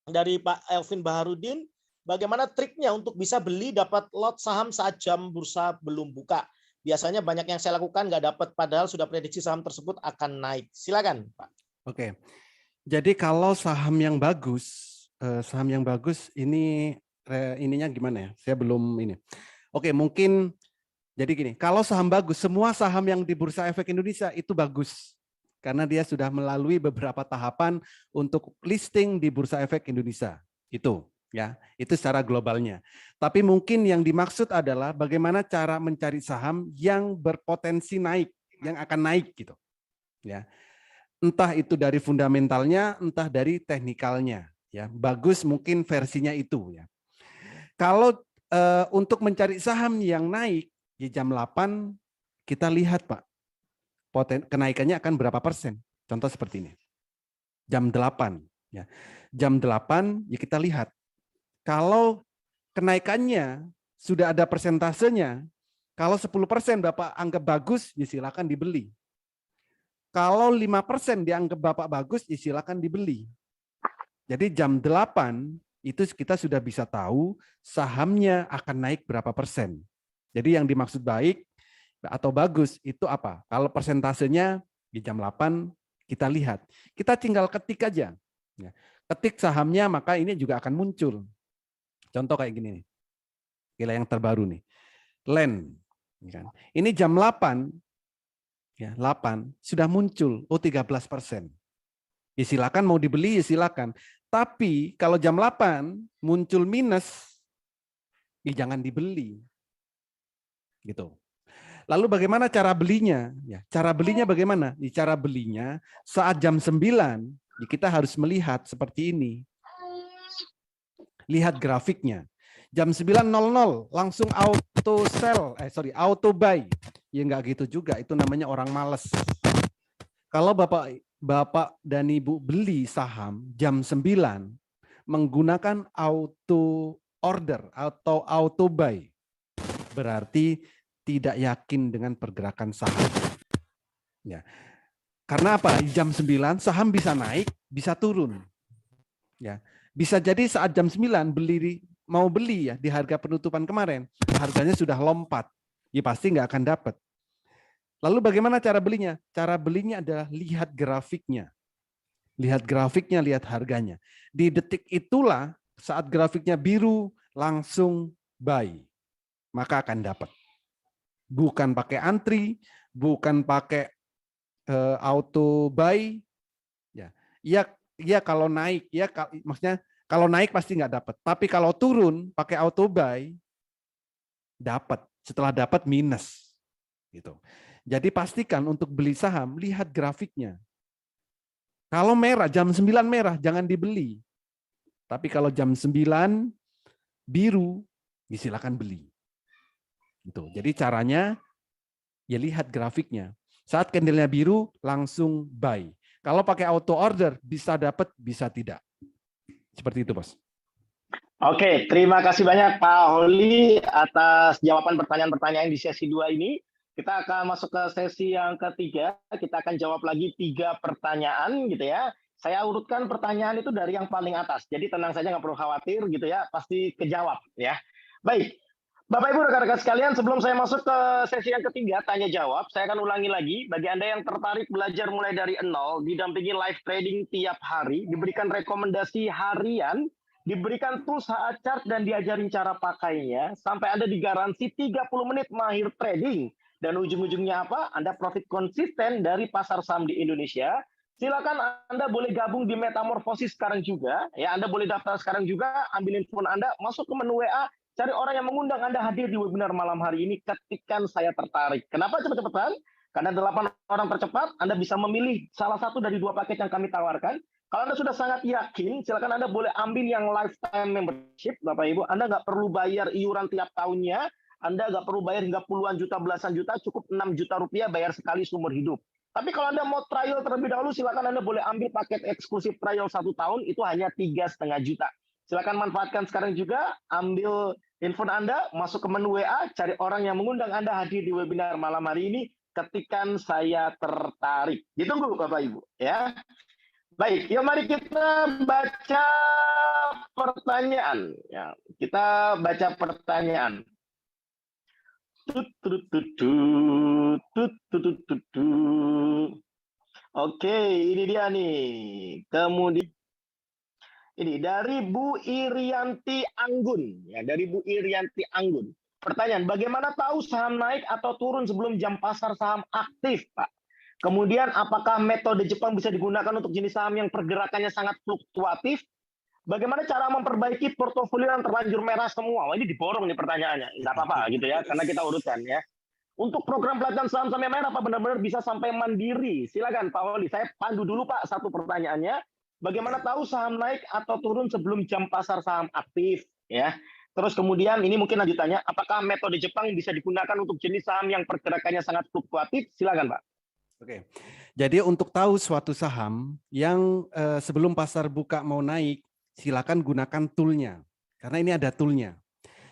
dari Pak Elvin Baharudin. Bagaimana triknya untuk bisa beli dapat lot saham saat jam bursa belum buka? Biasanya banyak yang saya lakukan nggak dapat, padahal sudah prediksi saham tersebut akan naik. Silakan, Pak. Oke. Jadi kalau saham yang bagus ini ininya gimana ya? Saya belum ini. Oke, mungkin jadi gini, kalau saham bagus, semua saham yang di Bursa Efek Indonesia itu bagus. Karena dia sudah melalui beberapa tahapan untuk listing di Bursa Efek Indonesia. Itu ya, itu secara globalnya. Tapi mungkin yang dimaksud adalah bagaimana cara mencari saham yang berpotensi naik, yang akan naik gitu. Ya. Entah itu dari fundamentalnya, entah dari teknikalnya. Ya, bagus mungkin versinya itu. Ya. Kalau untuk mencari saham yang naik di jam 8, kita lihat Pak, kenaikannya akan berapa persen. Contoh seperti ini. Jam 8. Ya. Jam 8 ya kita lihat. Kalau kenaikannya sudah ada persentasenya, kalau 10% Bapak anggap bagus, ya silakan dibeli. Kalau 5% dianggap Bapak bagus, ya silakan dibeli. Jadi jam 8 itu kita sudah bisa tahu sahamnya akan naik berapa persen. Jadi yang dimaksud baik atau bagus itu apa? Kalau persentasenya di jam 8 kita lihat. Kita tinggal ketik aja. Ketik sahamnya maka ini juga akan muncul. Contoh kayak gini nih. Gila yang terbaru nih. LEN. Ini jam 8. Ya, 8 sudah muncul 13%. Ya silakan mau dibeli ya silakan. Tapi kalau jam 8 muncul minus, ya jangan dibeli. Gitu. Lalu bagaimana cara belinya? Ya, cara belinya bagaimana? Ya, cara belinya saat jam 9 ya kita harus melihat seperti ini. Lihat grafiknya. Jam 9.00 langsung auto buy. Ya enggak gitu juga, itu namanya orang males. Kalau Bapak dan Ibu beli saham jam 9 menggunakan auto order atau auto buy, berarti tidak yakin dengan pergerakan saham. Ya. Karena apa? Jam 9 saham bisa naik, bisa turun. Ya. Bisa jadi saat jam 9 beli mau beli ya di harga penutupan kemarin, harganya sudah lompat, ya pasti nggak akan dapat. Lalu bagaimana cara belinya? Cara belinya adalah lihat grafiknya. Lihat grafiknya, lihat harganya. Di detik itulah saat grafiknya biru langsung buy, maka akan dapat. Bukan pakai antri, bukan pakai auto buy. Ya kalau naik, ya maksudnya kalau naik pasti nggak dapat. Tapi kalau turun pakai auto buy, dapat. Setelah dapat minus, gitu. Jadi pastikan untuk beli saham lihat grafiknya. Kalau merah, jam 9 merah jangan dibeli. Tapi kalau jam 9 biru, silakan beli. Gitu. Jadi caranya ya lihat grafiknya. Saat candlenya biru langsung buy. Kalau pakai auto order bisa dapat, bisa tidak. Seperti itu, Bos. Oke, terima kasih banyak Pak Holi atas jawaban pertanyaan-pertanyaan di sesi 2 ini. Kita akan masuk ke sesi yang ketiga. Kita akan jawab lagi 3 pertanyaan gitu ya. Saya urutkan pertanyaan itu dari yang paling atas. Jadi tenang saja, nggak perlu khawatir gitu ya. Pasti kejawab ya. Baik, Bapak Ibu rekan-rekan sekalian, sebelum saya masuk ke sesi yang ketiga, tanya jawab, saya akan ulangi lagi. Bagi Anda yang tertarik belajar mulai dari nol, didampingi live trading tiap hari, diberikan rekomendasi harian, diberikan tools HA chart dan diajarin cara pakainya, sampai Anda digaransi 30 menit mahir trading. Dan ujung-ujungnya apa? Anda profit konsisten dari pasar saham di Indonesia. Silakan Anda boleh gabung di Metamorfosis sekarang juga. Ya, Anda boleh daftar sekarang juga, ambilin phone Anda, masuk ke menu WA, cari orang yang mengundang Anda hadir di webinar malam hari ini, ketikan saya tertarik. Kenapa cepet-cepetan? Karena 8 orang tercepat, Anda bisa memilih salah satu dari 2 paket yang kami tawarkan. Kalau Anda sudah sangat yakin, silakan Anda boleh ambil yang lifetime membership, Bapak Ibu. Anda nggak perlu bayar iuran tiap tahunnya, Anda nggak perlu bayar hingga puluhan juta, belasan juta, cukup 6 juta rupiah bayar sekali seumur hidup. Tapi kalau Anda mau trial terlebih dahulu, silakan Anda boleh ambil paket eksklusif trial 1 tahun, itu hanya 3,5 juta. Silakan manfaatkan sekarang juga, ambil handphone Anda, masuk ke menu WA, cari orang yang mengundang Anda hadir di webinar malam hari ini, ketikan saya tertarik. Ditunggu Bapak Ibu ya. Baik, yuk mari kita baca pertanyaan. Ya, kita baca pertanyaan. Oke, ini dia nih. Kemudian ini dari Bu Irianti Anggun. Ya, dari Bu Irianti Anggun. Pertanyaan, bagaimana tahu saham naik atau turun sebelum jam pasar saham aktif, Pak? Kemudian, apakah metode Jepang bisa digunakan untuk jenis saham yang pergerakannya sangat fluktuatif? Bagaimana cara memperbaiki portofolio yang terlanjur merah semua? Wah, ini diborong nih pertanyaannya. Nggak apa-apa gitu ya, karena kita urutkan ya. Untuk program pelatihan saham sampai merah, Pak, benar-benar bisa sampai mandiri. Silakan Pak Wali, saya pandu dulu Pak satu pertanyaannya. Bagaimana tahu saham naik atau turun sebelum jam pasar saham aktif? Ya. Terus kemudian ini mungkin lanjutannya, apakah metode Jepang bisa digunakan untuk jenis saham yang pergerakannya sangat fluktuatif? Silakan Pak. Oke, jadi untuk tahu suatu saham yang sebelum pasar buka mau naik, silakan gunakan toolnya, karena ini ada toolnya.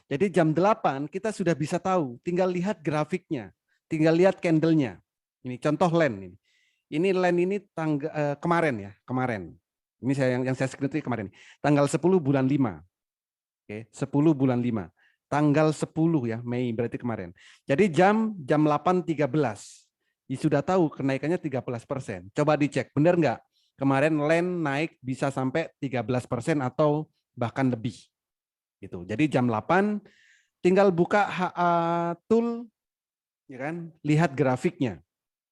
Jadi jam 8 kita sudah bisa tahu, tinggal lihat grafiknya, tinggal lihat candlenya. Ini contoh LEN ini. Ini LEN ini kemarin ya, kemarin. Ini yang saya screenshot kemarin. Tanggal 10 bulan 5. Oke, 10 bulan 5. Tanggal 10 ya, Mei berarti kemarin. Jadi jam 8.13. Sudah tahu kenaikannya 13%. Coba dicek, benar nggak? Kemarin LEN naik bisa sampai 13% atau bahkan lebih. Gitu. Jadi jam 8 tinggal buka HA tool, ya kan? Lihat grafiknya,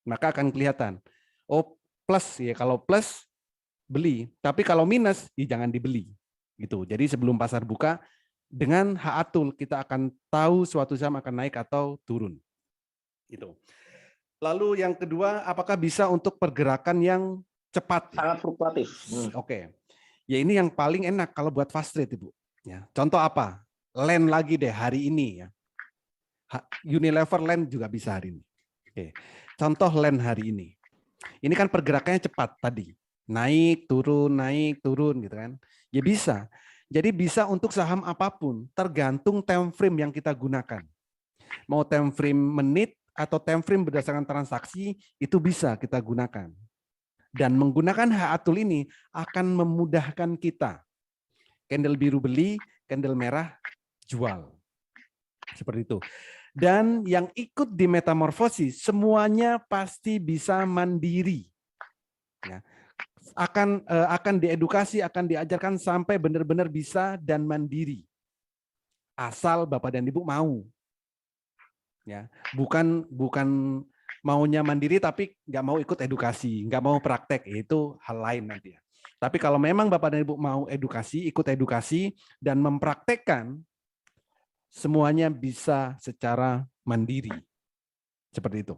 maka akan kelihatan. Oh plus ya, kalau plus beli, tapi kalau minus ya jangan dibeli. Gitu. Jadi sebelum pasar buka dengan HA tool kita akan tahu suatu saham akan naik atau turun. Gitu. Lalu yang kedua, apakah bisa untuk pergerakan yang cepat? Sangat fluktuatif. Oke. Ya ini yang paling enak kalau buat fast trade, Ibu. Ya, contoh apa? LEN lagi deh hari ini ya. Unilever LEN juga bisa hari ini. Oke. Contoh LEN hari ini. Ini kan pergerakannya cepat tadi. Naik, turun gitu kan. Ya bisa. Jadi bisa untuk saham apapun, tergantung time frame yang kita gunakan. Mau time frame menit atau time frame berdasarkan transaksi, itu bisa kita gunakan. Dan menggunakan HA tool ini akan memudahkan kita. Candle biru beli, candle merah, jual. Seperti itu. Dan yang ikut di metamorfosis semuanya pasti bisa mandiri. Ya. Akan diedukasi, akan diajarkan sampai benar-benar bisa dan mandiri. Asal Bapak dan Ibu mau. Ya, bukan maunya mandiri tapi nggak mau ikut edukasi, nggak mau praktek, itu hal lain nanti ya. Tapi kalau memang Bapak dan Ibu mau edukasi, ikut edukasi dan mempraktekkan, semuanya bisa secara mandiri. Seperti itu.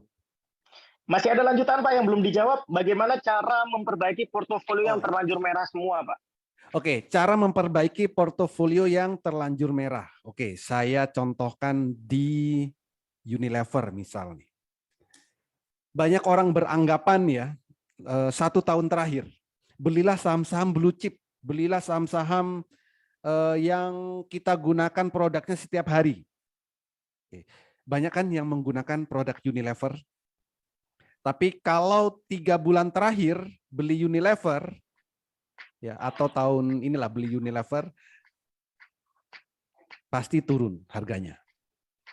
Masih ada lanjutan Pak yang belum dijawab. Bagaimana cara memperbaiki portofolio yang terlanjur merah semua Pak? Oke, cara memperbaiki portofolio yang terlanjur merah. Oke, saya contohkan di Unilever misalnya. Banyak orang beranggapan ya, 1 tahun terakhir, belilah saham-saham blue chip, belilah saham-saham yang kita gunakan produknya setiap hari. Banyak kan yang menggunakan produk Unilever. Tapi kalau 3 bulan terakhir beli Unilever, ya atau tahun inilah beli Unilever, pasti turun harganya.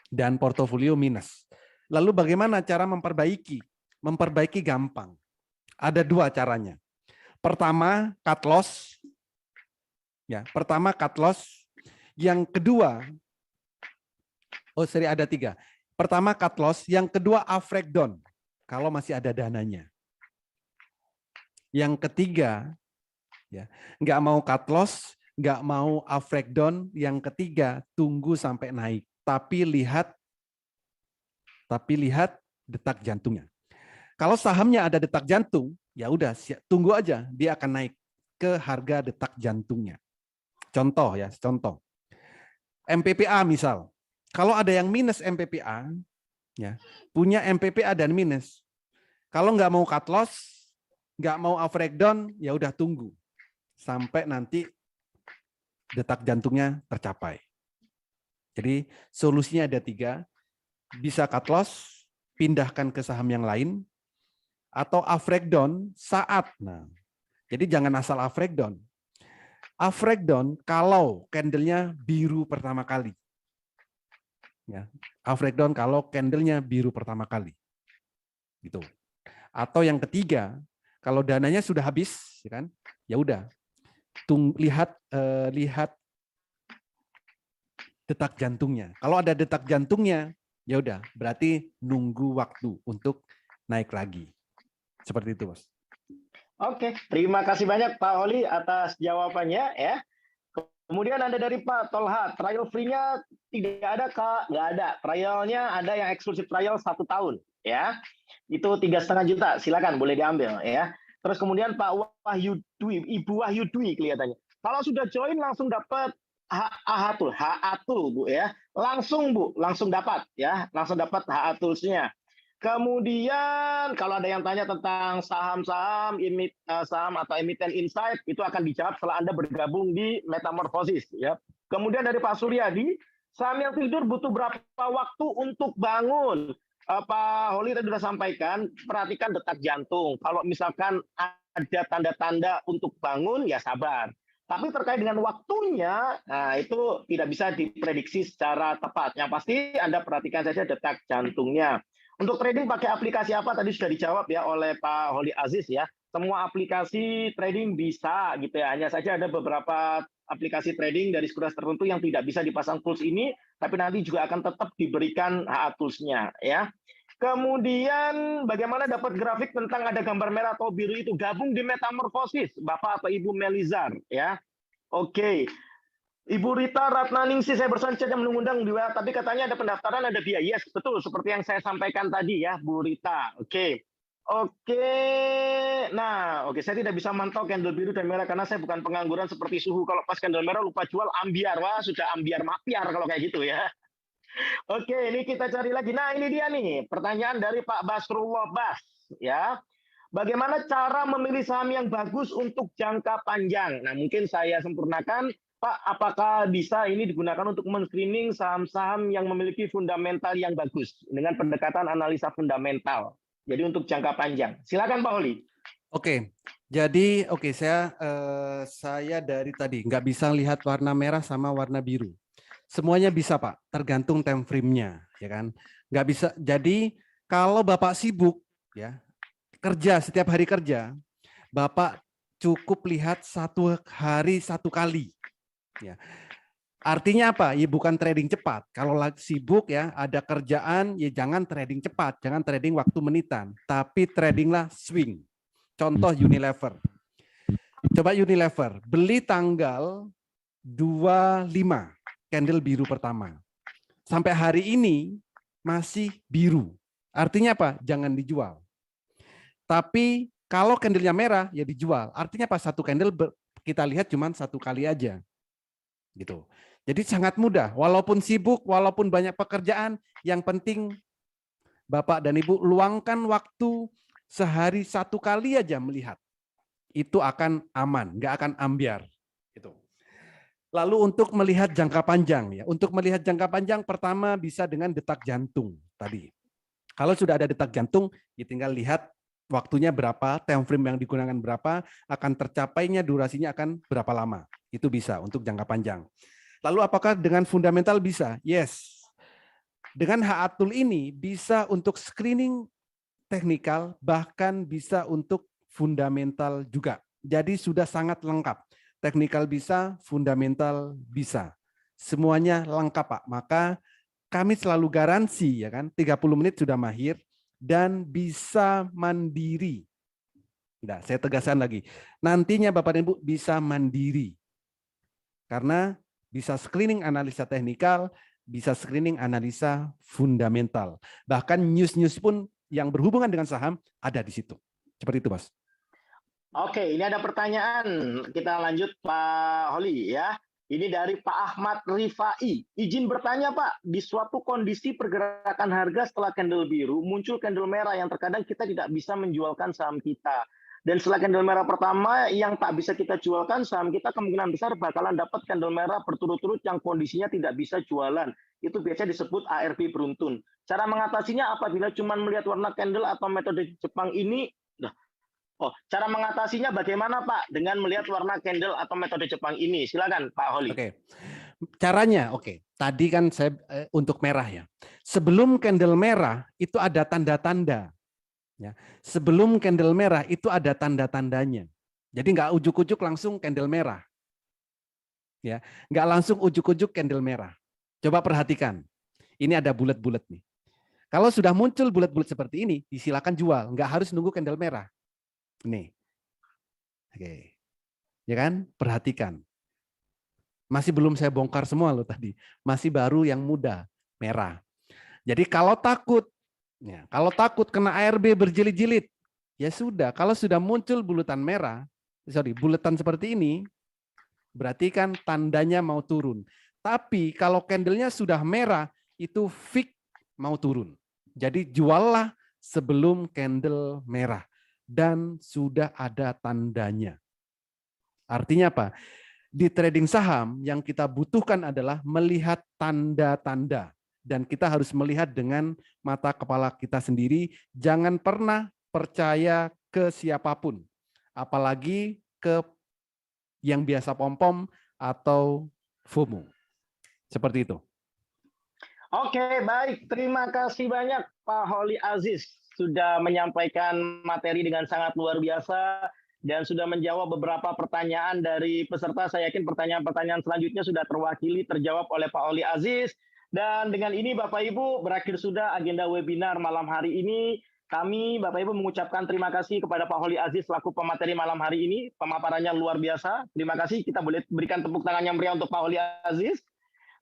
Dan portofolio minus. Lalu bagaimana cara memperbaiki? Memperbaiki gampang. Ada 2 caranya. Pertama, cut loss. Ya, pertama cut loss. Yang kedua, ada 3. Pertama cut loss, yang kedua average down kalau masih ada dananya. Yang ketiga, ya, nggak mau cut loss, nggak mau average down. Yang ketiga, tunggu sampai naik. Tapi lihat detak jantungnya. Kalau sahamnya ada detak jantung, ya udah tunggu aja, dia akan naik ke harga detak jantungnya. Contoh. MPPA misal. Kalau ada yang minus MPPA, ya, punya MPPA dan minus. Kalau nggak mau cut loss, nggak mau average down, ya udah tunggu sampai nanti detak jantungnya tercapai. Jadi solusinya ada 3, bisa cut loss, pindahkan ke saham yang lain, atau average down saat. Nah, jadi jangan asal average down. Average down kalau candlenya biru pertama kali. Ya, average down kalau candlenya biru pertama kali. Gitu. Atau yang ketiga, kalau dananya sudah habis, ya kan? Ya udah. Lihat detak jantungnya. Kalau ada detak jantungnya, ya udah, berarti nunggu waktu untuk naik lagi. Seperti itu, Bos. Oke, terima kasih banyak Pak Holi atas jawabannya ya. Kemudian ada dari Pak Tolha, trial free-nya tidak ada Kak? Nggak ada. Trialnya ada yang eksklusif trial 1 tahun ya. Itu 3,5 juta, silakan boleh diambil ya. Terus kemudian Pak Wahyu Dwi, Ibu Wahyu Dwi kelihatannya. Kalau sudah join langsung dapat HA-Tool Bu ya. Langsung Bu, langsung dapat ya. Langsung dapat HA-Tools-nya. Kemudian kalau ada yang tanya tentang saham-saham saham atau emiten insight, itu akan dijawab setelah Anda bergabung di Metamorfosis ya. Kemudian dari Pak Suryadi, saham yang tidur butuh berapa waktu untuk bangun? Pak Holi tadi sudah sampaikan, perhatikan detak jantung. Kalau misalkan ada tanda-tanda untuk bangun, ya sabar. Tapi terkait dengan waktunya, nah itu tidak bisa diprediksi secara tepat. Yang pasti Anda perhatikan saja detak jantungnya. Untuk trading pakai aplikasi apa tadi sudah dijawab ya oleh Pak Holi Aziz ya. Semua aplikasi trading bisa gitu ya. Hanya saja ada beberapa aplikasi trading dari sekuritas tertentu yang tidak bisa dipasang tools ini, tapi nanti juga akan tetap diberikan HA tools-nya ya. Kemudian bagaimana dapat grafik tentang ada gambar merah atau biru itu? Gabung di Metamorfosis, Bapak atau Ibu Melizar ya. Oke. Ibu Rita Ratnaningsih, saya bersanjat yang mengundang di WA, tapi katanya ada pendaftaran, ada biaya. Yes, betul, seperti yang saya sampaikan tadi ya, Bu Rita. Oke. Nah, saya tidak bisa mantau candle biru dan merah karena saya bukan pengangguran seperti Suhu. Kalau pas candle merah lupa jual ambiar, wah sudah ambiar mapiar kalau kayak gitu ya. Oke, ini kita cari lagi. Nah, ini dia nih, pertanyaan dari Pak Basrullah Bas ya. Bagaimana cara memilih saham yang bagus untuk jangka panjang? Nah, mungkin saya sempurnakan. Pak, apakah bisa ini digunakan untuk men-screening saham-saham yang memiliki fundamental yang bagus dengan pendekatan analisa fundamental? Jadi untuk jangka panjang. Silakan Pak Holi. Oke, Jadi oke, saya dari tadi nggak bisa lihat warna merah sama warna biru. Semuanya bisa Pak, tergantung time frame-nya, ya kan? Nggak bisa. Jadi kalau Bapak sibuk, ya kerja setiap hari kerja, Bapak cukup lihat satu hari satu kali. Ya. Artinya apa? Ya bukan trading cepat. Kalau lagi sibuk ya, ada kerjaan, ya jangan trading cepat, jangan trading waktu menitan, tapi tradinglah swing. Contoh Unilever. Coba Unilever, beli tanggal 25, candle biru pertama. Sampai hari ini masih biru. Artinya apa? Jangan dijual. Tapi kalau candlenya merah, ya dijual. Artinya apa? Satu candle kita lihat cuma satu kali aja. Gitu. Jadi sangat mudah. Walaupun sibuk, walaupun banyak pekerjaan, yang penting Bapak dan Ibu luangkan waktu sehari satu kali aja melihat. Itu akan aman, nggak akan ambiar. Gitu. Lalu untuk melihat jangka panjang, ya, untuk melihat jangka panjang pertama bisa dengan detak jantung tadi. Kalau sudah ada detak jantung, ya tinggal lihat waktunya berapa, time frame yang digunakan berapa, akan tercapainya durasinya akan berapa lama. Itu bisa untuk jangka panjang. Lalu apakah dengan fundamental bisa? Yes. Dengan HA-Tool ini bisa untuk screening teknikal, bahkan bisa untuk fundamental juga. Jadi sudah sangat lengkap. Teknikal bisa, fundamental bisa. Semuanya lengkap, Pak. Maka kami selalu garansi, ya kan, 30 menit sudah mahir dan bisa mandiri. Nah, saya tegaskan lagi. Nantinya Bapak dan Ibu bisa mandiri. Karena bisa screening analisa teknikal, bisa screening analisa fundamental. Bahkan news-news pun yang berhubungan dengan saham ada di situ. Seperti itu, Mas. Oke, ini ada pertanyaan. Kita lanjut Pak Holi ya. Ini dari Pak Ahmad Rifai. Izin bertanya Pak, di suatu kondisi pergerakan harga setelah candle biru, muncul candle merah yang terkadang kita tidak bisa menjualkan saham kita. Dan setelah candle merah pertama yang tak bisa kita jualkan, saham kita kemungkinan besar bakalan dapat candle merah berturut-turut yang kondisinya tidak bisa jualan. Itu biasa disebut ARP beruntun. Cara mengatasinya apabila cuma melihat warna candle atau metode Jepang ini, cara mengatasinya bagaimana Pak dengan melihat warna candle atau metode Jepang ini? Silakan Pak Holi. Oke. Caranya, oke. Tadi kan saya untuk merah ya. Sebelum candle merah itu ada tanda-tanda. Ya. Sebelum candle merah itu ada tanda-tandanya. Jadi nggak ujuk-ujuk langsung candle merah. Ya, nggak langsung ujuk-ujuk candle merah. Coba perhatikan. Ini ada bulat-bulat nih. Kalau sudah muncul bulat-bulat seperti ini, disilakan jual. Nggak harus nunggu candle merah. Nih. Oke. Ya kan? Perhatikan. Masih belum saya bongkar semua loh tadi. Masih baru yang muda, merah. Jadi kalau takut kena ARB berjilid-jilid, ya sudah. Kalau sudah muncul bulatan merah, bulatan seperti ini, berarti kan tandanya mau turun. Tapi kalau candlenya sudah merah, itu fix mau turun. Jadi juallah sebelum candle merah. Dan sudah ada tandanya. Artinya apa? Di trading saham yang kita butuhkan adalah melihat tanda-tanda. Dan kita harus melihat dengan mata kepala kita sendiri. Jangan pernah percaya ke siapapun. Apalagi ke yang biasa pom-pom atau FOMO. Seperti itu. Oke, baik. Terima kasih banyak Pak Holi Aziz. Sudah menyampaikan materi dengan sangat luar biasa dan sudah menjawab beberapa pertanyaan dari peserta. Saya yakin pertanyaan-pertanyaan selanjutnya sudah terwakili, terjawab oleh Pak Holi Aziz. Dan dengan ini Bapak Ibu berakhir sudah agenda webinar malam hari ini. Kami Bapak Ibu mengucapkan terima kasih kepada Pak Holi Aziz selaku pemateri malam hari ini. Pemaparannya luar biasa. Terima kasih. Kita boleh berikan tepuk tangan yang meriah untuk Pak Holi Aziz.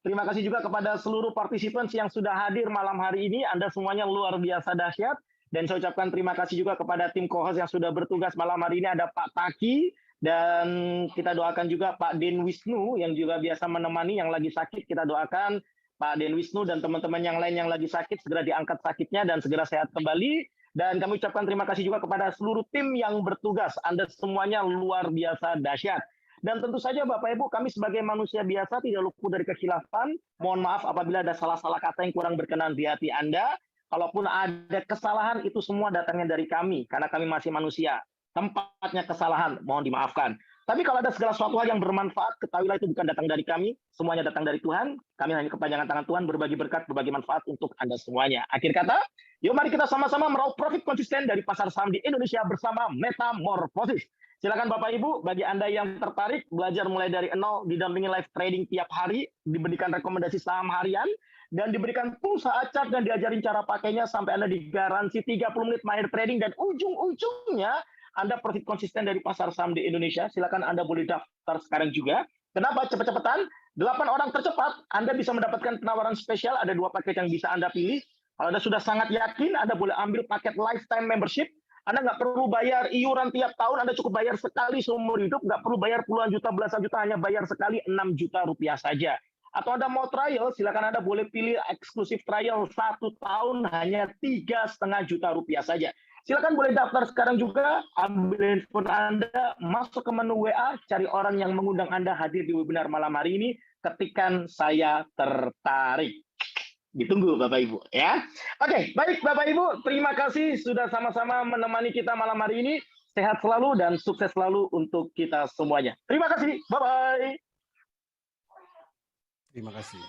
Terima kasih juga kepada seluruh participants yang sudah hadir malam hari ini. Anda semuanya luar biasa dahsyat. Dan saya ucapkan terima kasih juga kepada tim co-host yang sudah bertugas malam hari ini. Ada Pak Taki dan kita doakan juga Pak Den Wisnu yang juga biasa menemani yang lagi sakit. Kita doakan Pak Den Wisnu dan teman-teman yang lain yang lagi sakit segera diangkat sakitnya dan segera sehat kembali. Dan kami ucapkan terima kasih juga kepada seluruh tim yang bertugas. Anda semuanya luar biasa dahsyat. Dan tentu saja Bapak Ibu, kami sebagai manusia biasa tidak luput dari kekhilafan. Mohon maaf apabila ada salah-salah kata yang kurang berkenan di hati Anda. Kalaupun ada kesalahan, itu semua datangnya dari kami, karena kami masih manusia. tempatnya kesalahan, mohon dimaafkan. Tapi kalau ada segala sesuatu hal yang bermanfaat, ketahuilah itu bukan datang dari kami, semuanya datang dari Tuhan. Kami hanya kepanjangan tangan Tuhan, berbagi berkat, berbagi manfaat untuk Anda semuanya. Akhir kata, yuk mari kita sama-sama meraup profit konsisten dari pasar saham di Indonesia bersama Metamorphosis. Silakan Bapak Ibu, bagi Anda yang tertarik belajar mulai dari nol, didampingi live trading tiap hari, diberikan rekomendasi saham harian, dan diberikan pulsa acak dan diajarin cara pakainya sampai Anda digaransi 30 menit mahir trading, dan ujung-ujungnya Anda profit konsisten dari pasar saham di Indonesia. Silakan Anda boleh daftar sekarang juga. Kenapa? Cepat-cepatan. 8 orang tercepat, Anda bisa mendapatkan penawaran spesial. Ada 2 paket yang bisa Anda pilih. Kalau Anda sudah sangat yakin, Anda boleh ambil paket lifetime membership. Anda nggak perlu bayar iuran tiap tahun, Anda cukup bayar sekali seumur hidup, nggak perlu bayar puluhan juta, belasan juta, hanya bayar sekali 6 juta rupiah saja. Atau Anda mau trial, silakan Anda boleh pilih eksklusif trial 1 tahun, hanya 3,5 juta rupiah saja. Silakan boleh daftar sekarang juga, ambil handphone Anda, masuk ke menu WA, cari orang yang mengundang Anda hadir di webinar malam hari ini, ketikan saya tertarik. Ditunggu Bapak Ibu ya. Oke, baik Bapak Ibu, terima kasih sudah sama-sama menemani kita malam hari ini. Sehat selalu dan sukses selalu untuk kita semuanya. Terima kasih. Bye-bye. Terima kasih.